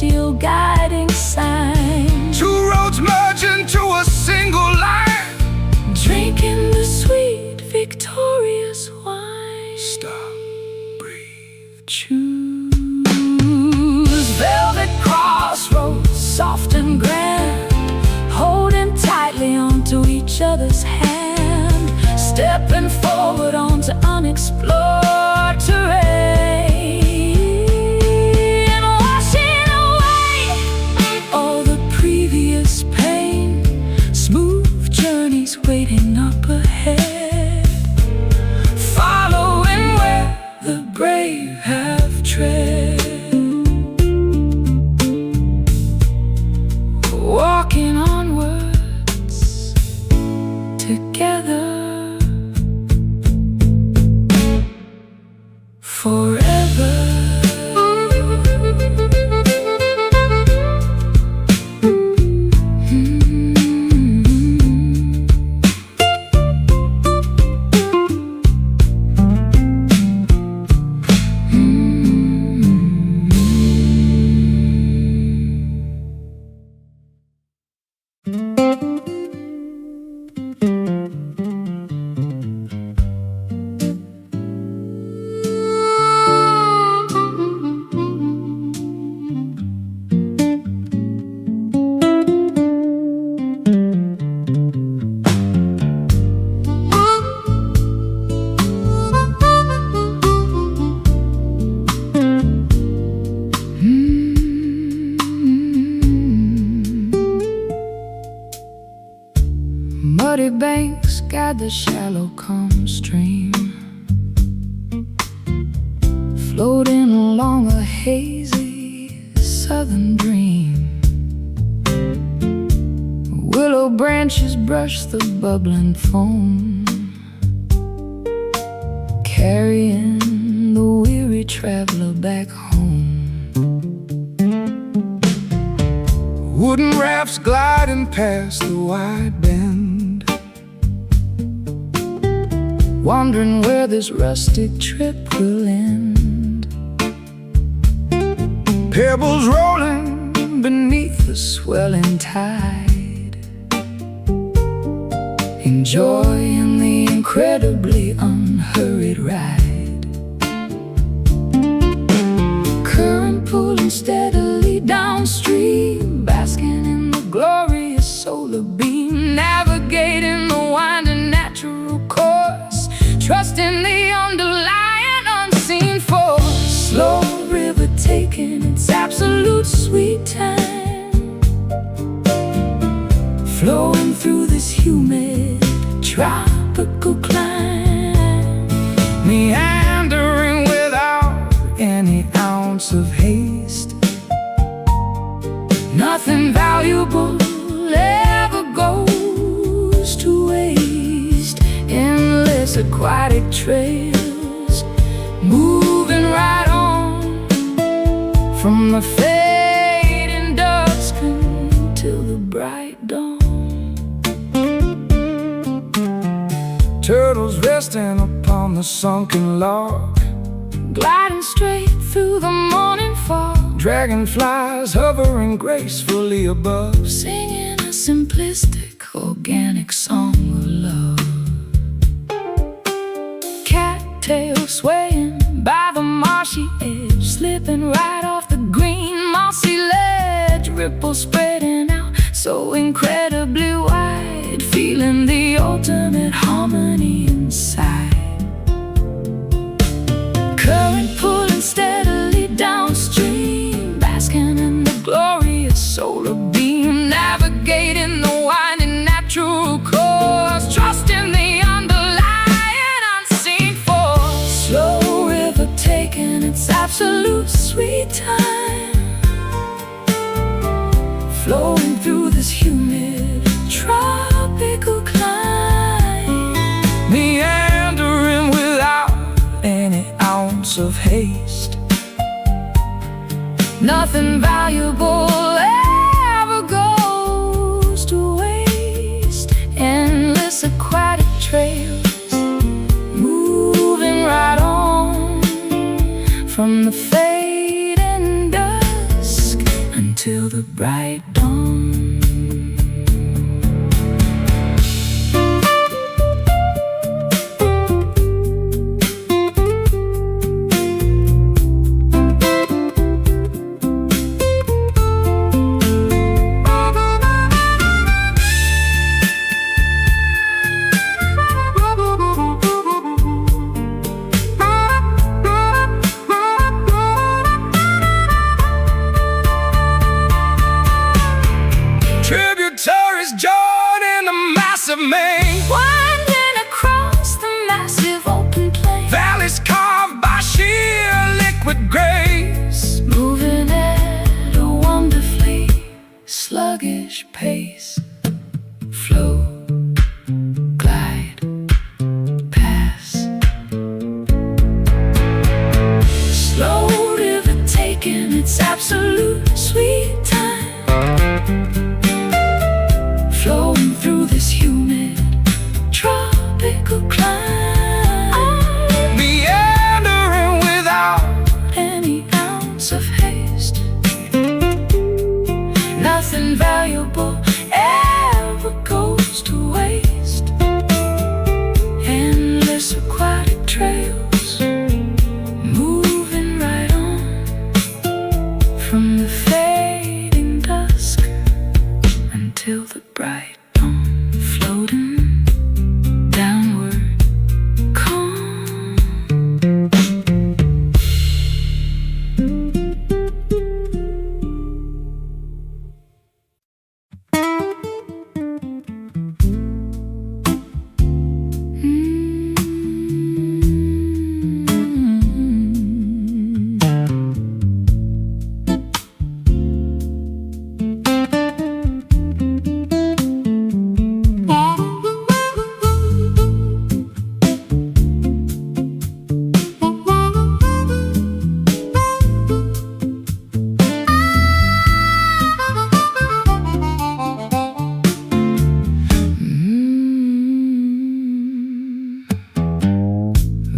S2: celestial guiding sign.
S3: Two roads merge into a single line.
S2: Drinking the sweet, victorious wine.
S3: Stop, breathe,
S2: Choose velvet crossroads, soft and grand, holding tightly onto each other's hand, stepping forward onto unexplored terrain, and washing away all the previous pain. Smooth journeys waiting up ahead, following where the brave have tread. Walking onwards together forever. Muddy banks guide the shallow calm stream, floating along a hazy southern dream. Willow branches brush the bubbling foam, carrying the weary traveler back home.
S3: Wooden rafts gliding past the wide bend,
S2: wondering where this rustic trip will end.
S3: pebbles rolling
S2: Beneath the swelling tide, enjoying the incredibly unhurried ride. Current pulling steadily downstream, basking in the glorious solar beam, navigating the winding natural course, trusting the underlying unseen force. Slow river taking its absolute sweet time, flowing through this humid tropical climb,
S3: meandering without any ounce of haste.
S2: nothing valuable ever goes to waste. Endless aquatic trails, moving right on from the fading dusk until the bright dawn.
S3: Turtles resting upon the sunken log,
S2: Gliding straight through the morning fog,
S3: dragonflies hovering gracefully above,
S2: singing a simplistic, organic song of love. Cattails swaying by the marshy edge, slipping right off the green mossy ledge. Ripples spreading out so incredibly wide, feeling the ultimate harmony inside. Current pulling steadily downstream, basking in the glorious solar beam, navigating the winding natural course, trusting the underlying unseen force. Slow river taking its absolute sweet time, flowing through this humid tropical climb,
S3: meandering without any ounce of haste.
S2: nothing valuable ever goes to waste. Endless aquatic trails, moving right on from the fading dusk massive open plain,
S3: valleys carved by sheer liquid grace,
S2: moving at a wonderfully sluggish pace. Flow, glide, pass. Slow river taking its absolute sweet time, flowing through this humid tropical climate,
S3: meandering without
S2: any ounce of haste. Nothing valuable ever goes to waste. Endless aquatic trails, moving right on from the fading dusk until the bright dawn, floating downward, calm.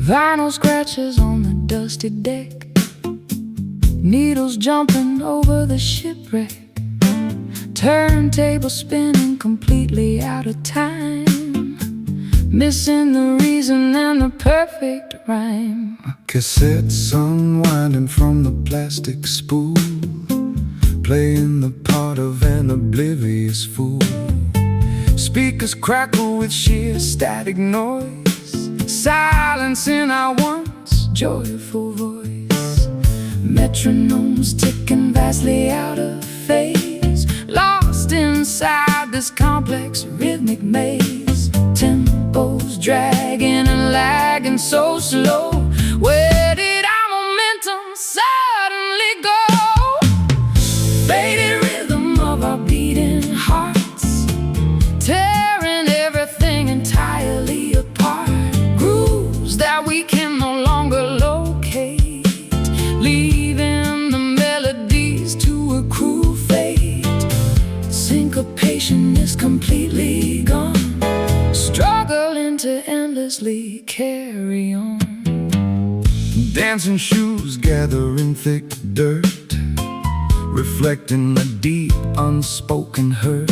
S2: Vinyl scratches on the dusty deck, needles jumping over the shipwreck, turntable spinning completely out of time, missing the reason and the perfect rhyme.
S3: cassettes unwinding from the plastic spool, playing the part of an oblivious fool. Speakers crackle with sheer static noise, silencing our once joyful voice. Metronomes ticking vastly out of phase, lost inside this complex rhythmic maze. Tempos dragging and lagging so slow. Where did our momentum suddenly go? Faded rhythm of our beating hearts, tearing everything entirely apart. Grooves that we can no longer locate, leaving the melodies to accrue fate. Syncopation is completely gone, struggling to endlessly carry on. Dancing shoes gathering thick dirt, reflecting the deep unspoken hurt.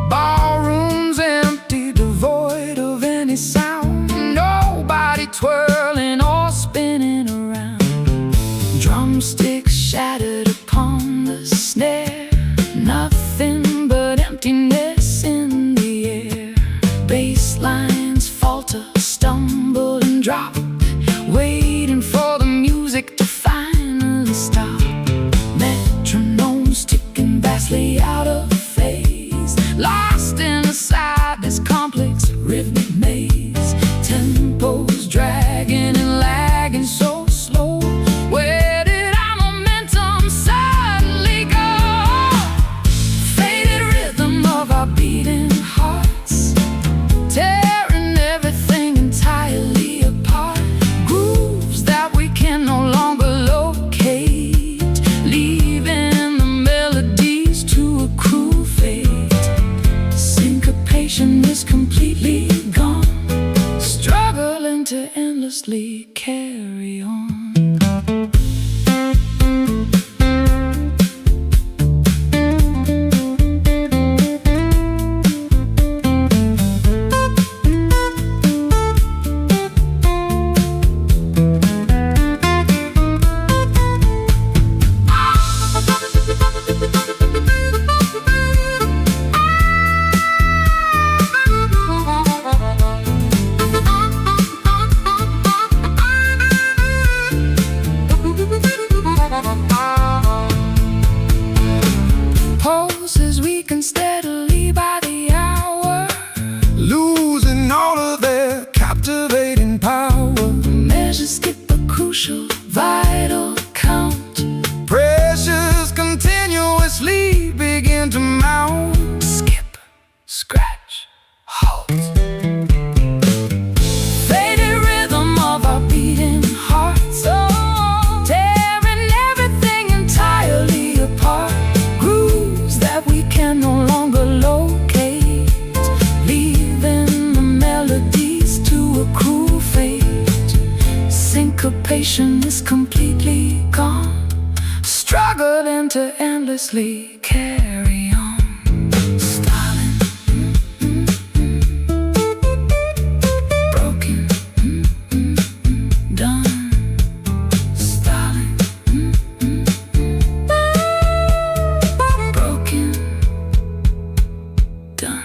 S3: Ballrooms empty, devoid of any sound, nobody twirling or spinning around.
S2: Drumsticks shattered upon the snare, nothing but emptiness in the air. Bass lines falter, stumble and drop, waiting for the music to finally stop. Metronomes ticking vastly out of phase, lost inside this complex rhythmic maze. Tempos dragging and lagging so slow. Where did our momentum suddenly go? Faded rhythm of our beating hearts, tearing restlessly carry on. Stalling, broken, done. Stalling, broken, done.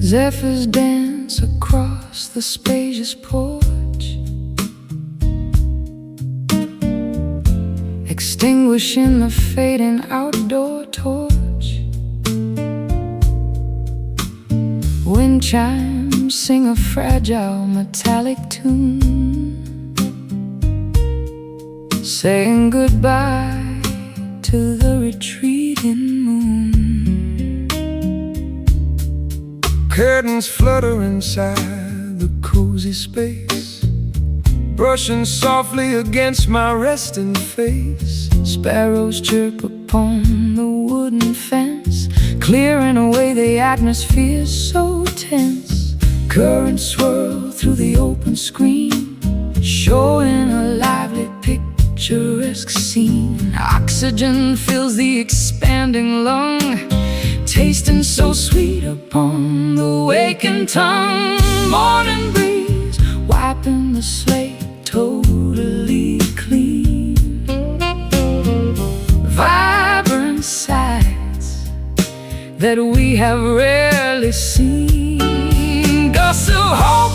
S1: Zephyrs dance across the spacious porch, extinguishing the fading outdoor torch. Wind chimes sing a fragile metallic tune, saying goodbye to the retreating moon.
S3: Curtains flutter inside the cozy space, brushing softly against my resting face.
S1: Sparrows chirp upon the wooden fence, clearing away the atmosphere so tense. Currents swirl through the open screen, showing a lively picturesque scene. Oxygen fills the expanding lung, tasting so sweet upon the wakened tongue. Morning breeze wiping the slate totally clean. Vibrant sights that we have rarely seen. Gusts of hope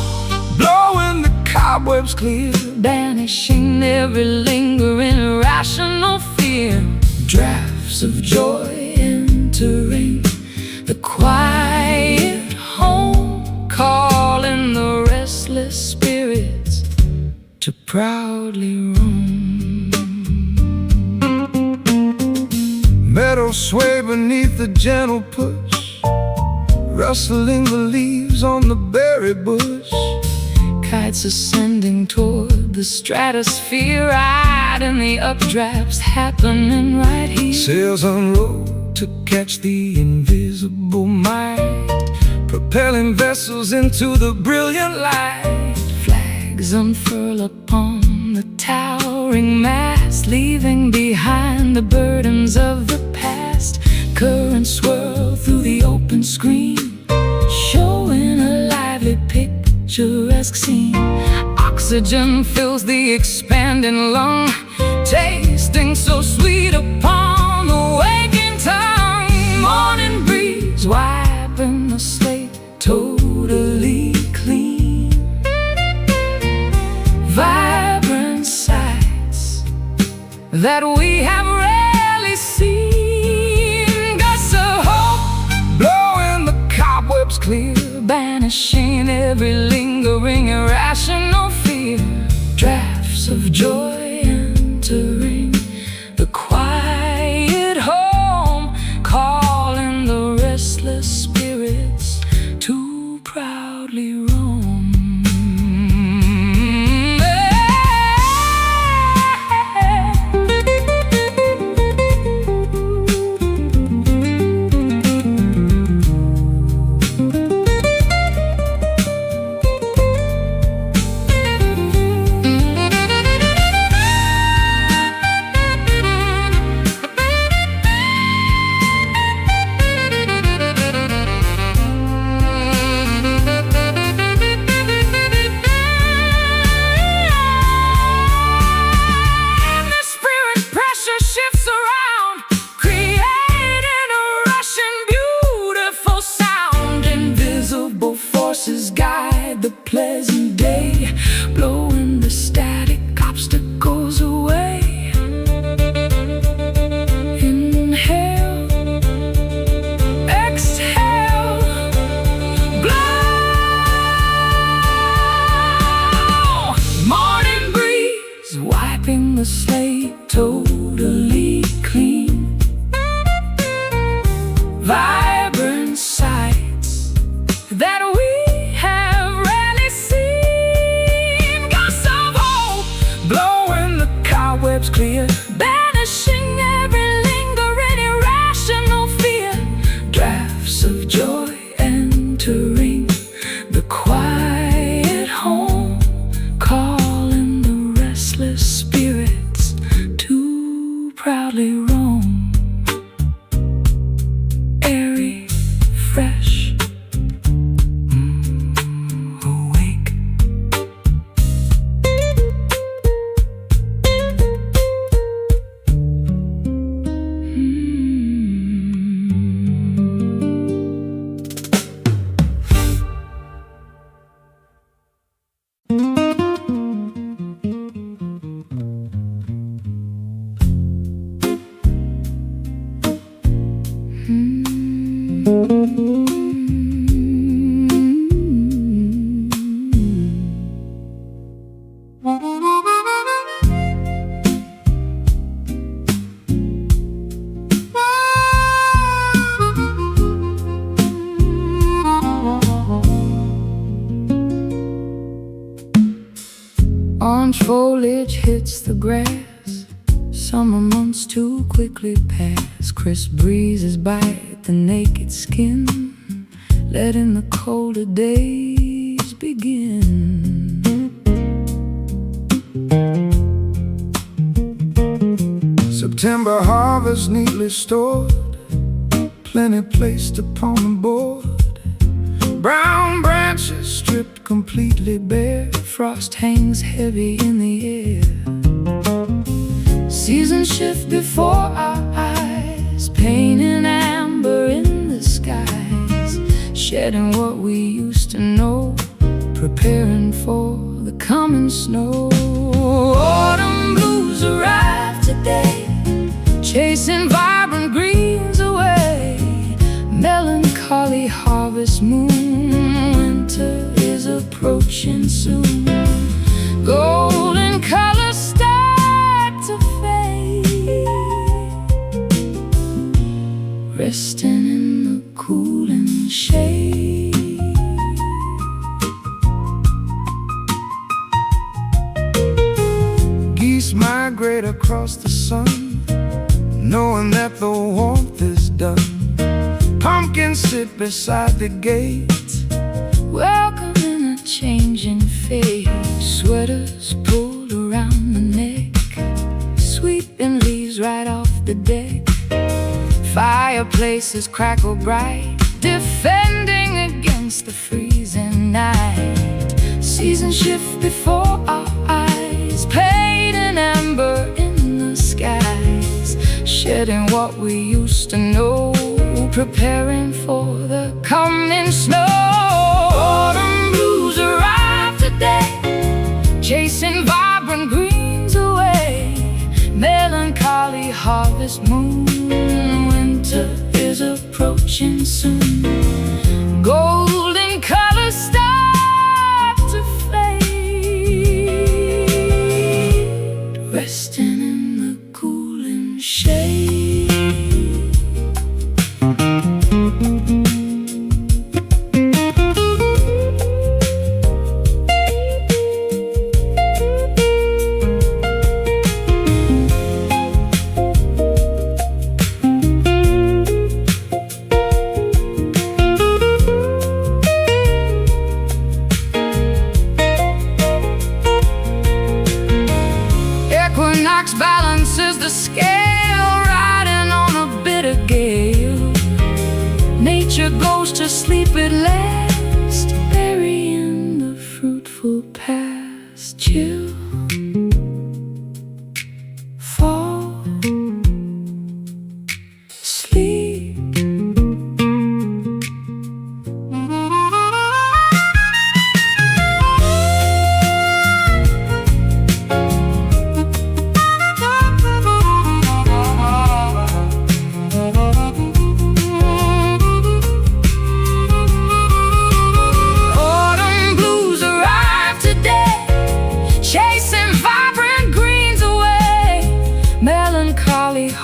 S1: blowing the cobwebs clear, banishing every lingering irrational fear. Drafts of joy entering the quiet home, calling the restless spirits to proudly roam.
S3: Meadows sway beneath the gentle push, rustling the leaves on the berry bush.
S1: Kites ascending toward the stratosphere, riding the updrafts happening right here.
S3: Sails unroll to catch the invisible might, propelling vessels into the brilliant light.
S1: Flags unfurl upon the towering mast, leaving behind the burdens of the past. Currents swirl through the open screen, showing a lively picturesque scene. Oxygen fills the expanding lung, tasting so sweet upon the waking tongue. Morning breeze wiping the slate totally clean. Vibrant sights that we have rarely seen. Gusts of hope
S3: Blowing the cobwebs clear,
S1: banishing every lingering irrational fear. Drafts of joy entering the quiet home, calling the restless spirits to proudly roam. Inhale Orange foliage hits the grass. Summer months too quickly pass. Crisp breezes bite the naked skin, letting the colder days begin.
S3: September harvest neatly stored, plenty placed upon the board. Brown branches stripped completely bare,
S1: Frost hangs heavy in the air. Seasons shift before our eyes, pain and amber in the skies, shedding what we used to know, preparing for the coming snow. Autumn blues arrive today, chasing vibrant greens away. Melancholy harvest moon, winter is approaching soon. Golden colors start to fade, resting in the cooling shade.
S3: Geese migrate across the sun, knowing that the warmth is done. Pumpkins sit beside the gate,
S1: welcoming a changing fate. Sweaters pulled around the neck, sweeping leaves right off the deck. Fireplaces crackle bright, defending against the freezing night. Seasons shift before our eyes, pain and amber in the skies, shedding what we used to know, preparing for the coming snow. Autumn blues arrive today, chasing vibrant greens away. Melancholy harvest moon, winter is approaching soon. Golden colors start to fade, resting in the cooling shade. Equinox balances the scale, riding on a bitter gale. Nature goes to sleep at last, burying the fruitful past. Chill, fall, sleep.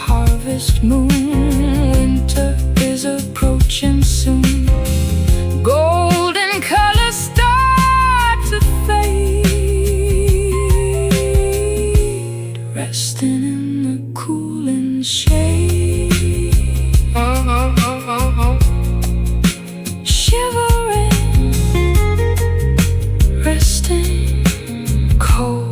S1: Harvest moon, winter is approaching soon. Golden colors start to fade, resting in the cooling shade. Shivering, resting cold.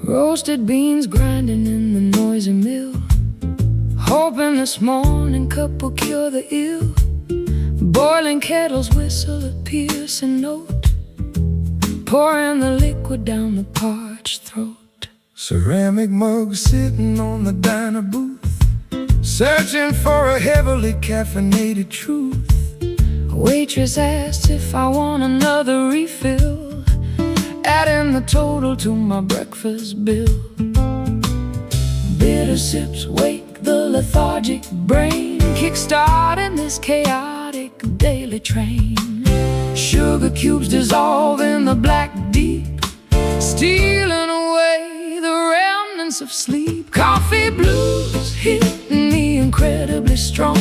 S1: Roasted beans grinding in the noisy mill,
S2: hoping this morning cup will cure the ill. Boiling kettles whistle a piercing note, pouring the liquid down the parched throat.
S3: Ceramic mugs sitting on the diner booth, searching for a heavily caffeinated truth.
S2: A waitress asked if I want another refill, adding the total to my breakfast bill. Bitter sips wake the lethargic brain, kickstarting this chaotic daily train. Sugar cubes dissolve in the black deep, stealing away the remnants of sleep. Coffee blues hit me incredibly strong,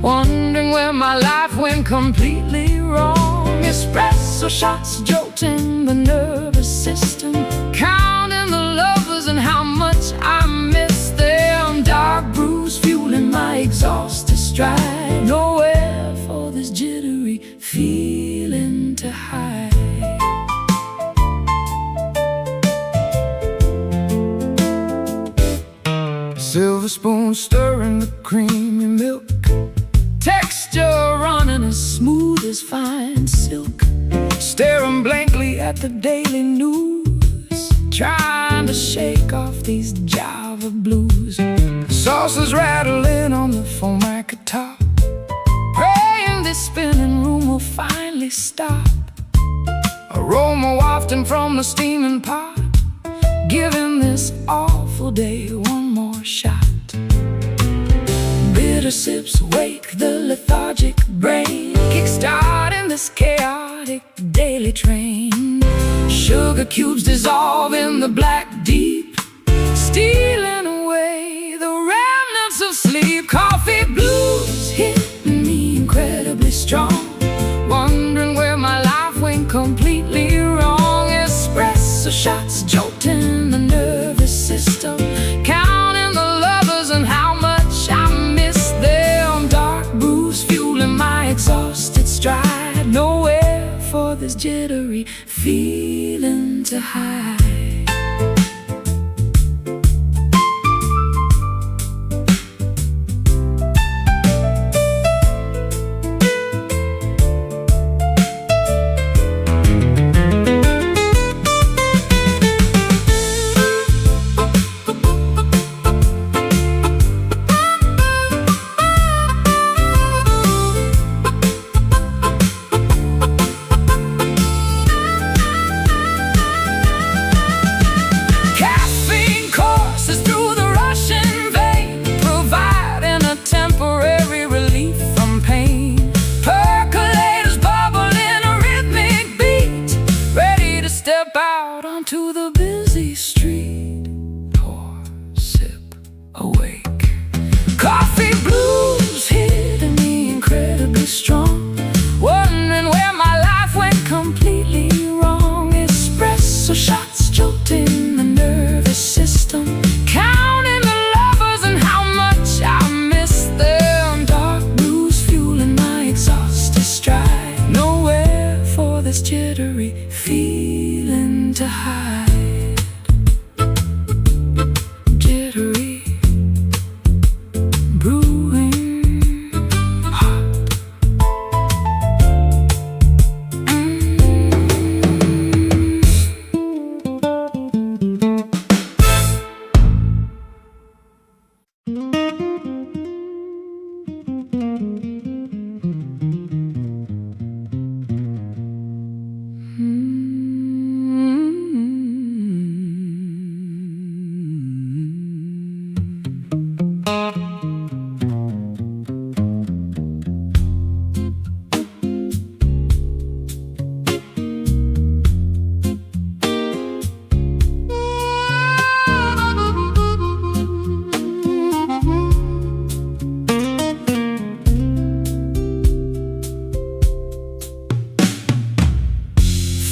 S2: wondering where my life went completely wrong. Espresso shots jolting the nervous system, counting the lovers and how much I miss them. Dark brews fueling my exhausted stride, nowhere for this jittery feeling to hide.
S3: Silver spoon stirring the creamy milk,
S2: Texture running as smooth as fine silk.
S3: staring blankly at the daily news,
S2: Trying to shake off these Java blues.
S3: saucers rattling on the formica top,
S2: Praying this spinning room will finally stop.
S3: aroma wafting from the steaming pot,
S2: Giving this awful day one more shot. Bitter sips wake the lethargic brain, kickstarting this chaotic daily train. Sugar cubes dissolve in the black deep, stealing away the remnants of sleep. Coffee blues hit me incredibly strong, wondering where my life went completely wrong. Espresso shots jolting the nervous system, counting the lovers and how much I miss them. Dark brews fueling my exhausted stride, nowhere for this jittery feeling to hide. To the busy street, pour, sip, awake. Coffee blues hitting me incredibly strong, wondering where my life went completely wrong. Espresso shots jolting the nervous system, counting the lovers and how much I miss them. Dark blues fueling my exhausted stride, nowhere for this jittery feeling to hide. Jittery, brewing hot.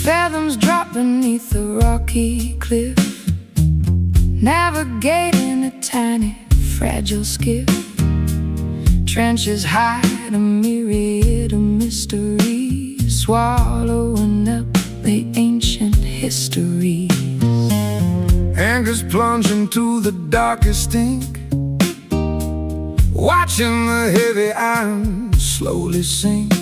S2: Fathoms drop beneath the rocky cliff, navigating a tiny, fragile skiff. Trenches hide a myriad of mysteries, swallowing up the ancient histories.
S3: anchors plunge into the darkest ink, watching the heavy iron slowly sink.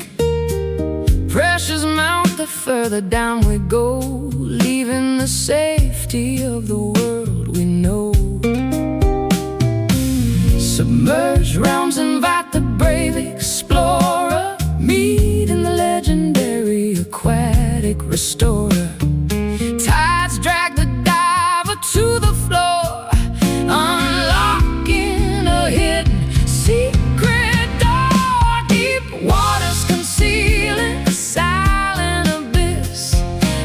S2: Pressures mount the further down we go, leaving the safety of the world we know. Submerged realms invite the brave explorer, meeting the legendary aquatic restorer. Tides drag the diver to the floor, unlocking a hidden secret door. Deep waters concealing a silent abyss,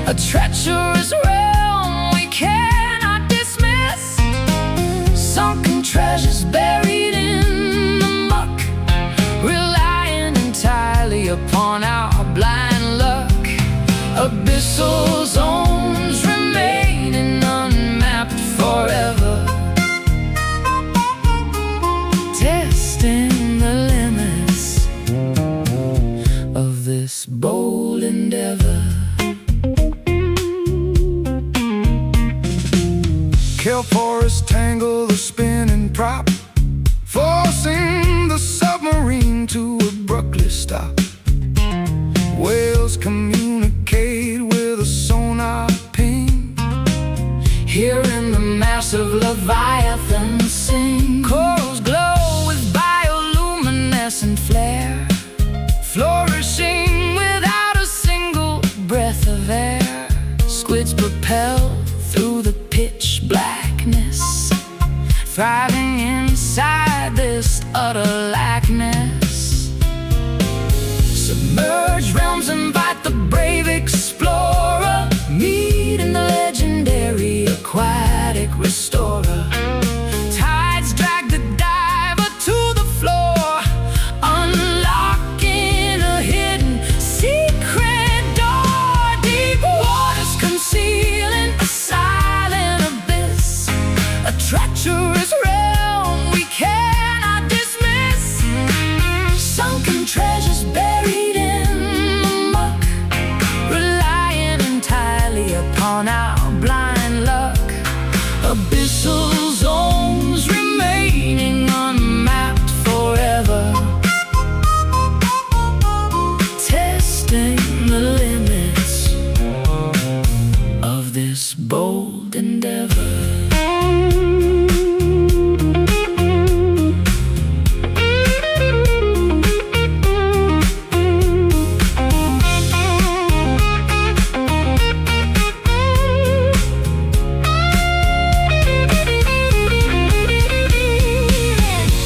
S2: a treacherous realm we cannot dismiss. Sunken treasures buried in the muck, relying entirely upon our blind luck. Abyssal zones remaining unmapped forever, testing the limits of this bold endeavor.
S3: Kelp forests tangle the spinning prop, forcing the submarine to abruptly stop. Whales communicate with a sonar ping,
S2: Hearing the massive leviathan sing. Corals glow with bioluminescent flare, flourishing without a single breath of air. Squids propel through the pitch blackness, thriving inside this utter lackness. Submerged realms invite the brave explorer, meeting the legendary aquatic restorer. Tides drag the diver to the floor, unlocking a hidden secret door. Deep waters concealing a silent abyss, a treacherous realm we cannot dismiss. Sunken treasures buried in the muck, relying entirely upon our blind luck. Abyssal zones remaining unmapped forever, testing the limits of this bold endeavor.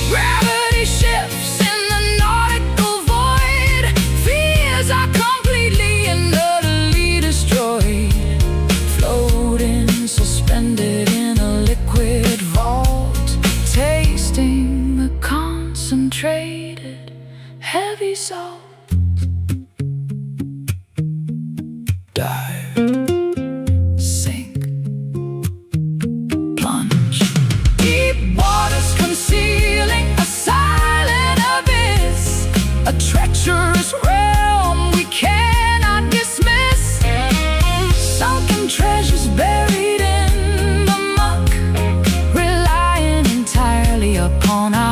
S2: Gravity shifts in the nautical void, fears are completely and utterly destroyed. Floating, suspended in a liquid vault, tasting the concentrated heavy salt.
S3: dive,
S2: Sink, plunge. Deep waters concealing a silent abyss, a treacherous realm we cannot dismiss. Sunken treasures buried in the muck, relying entirely upon our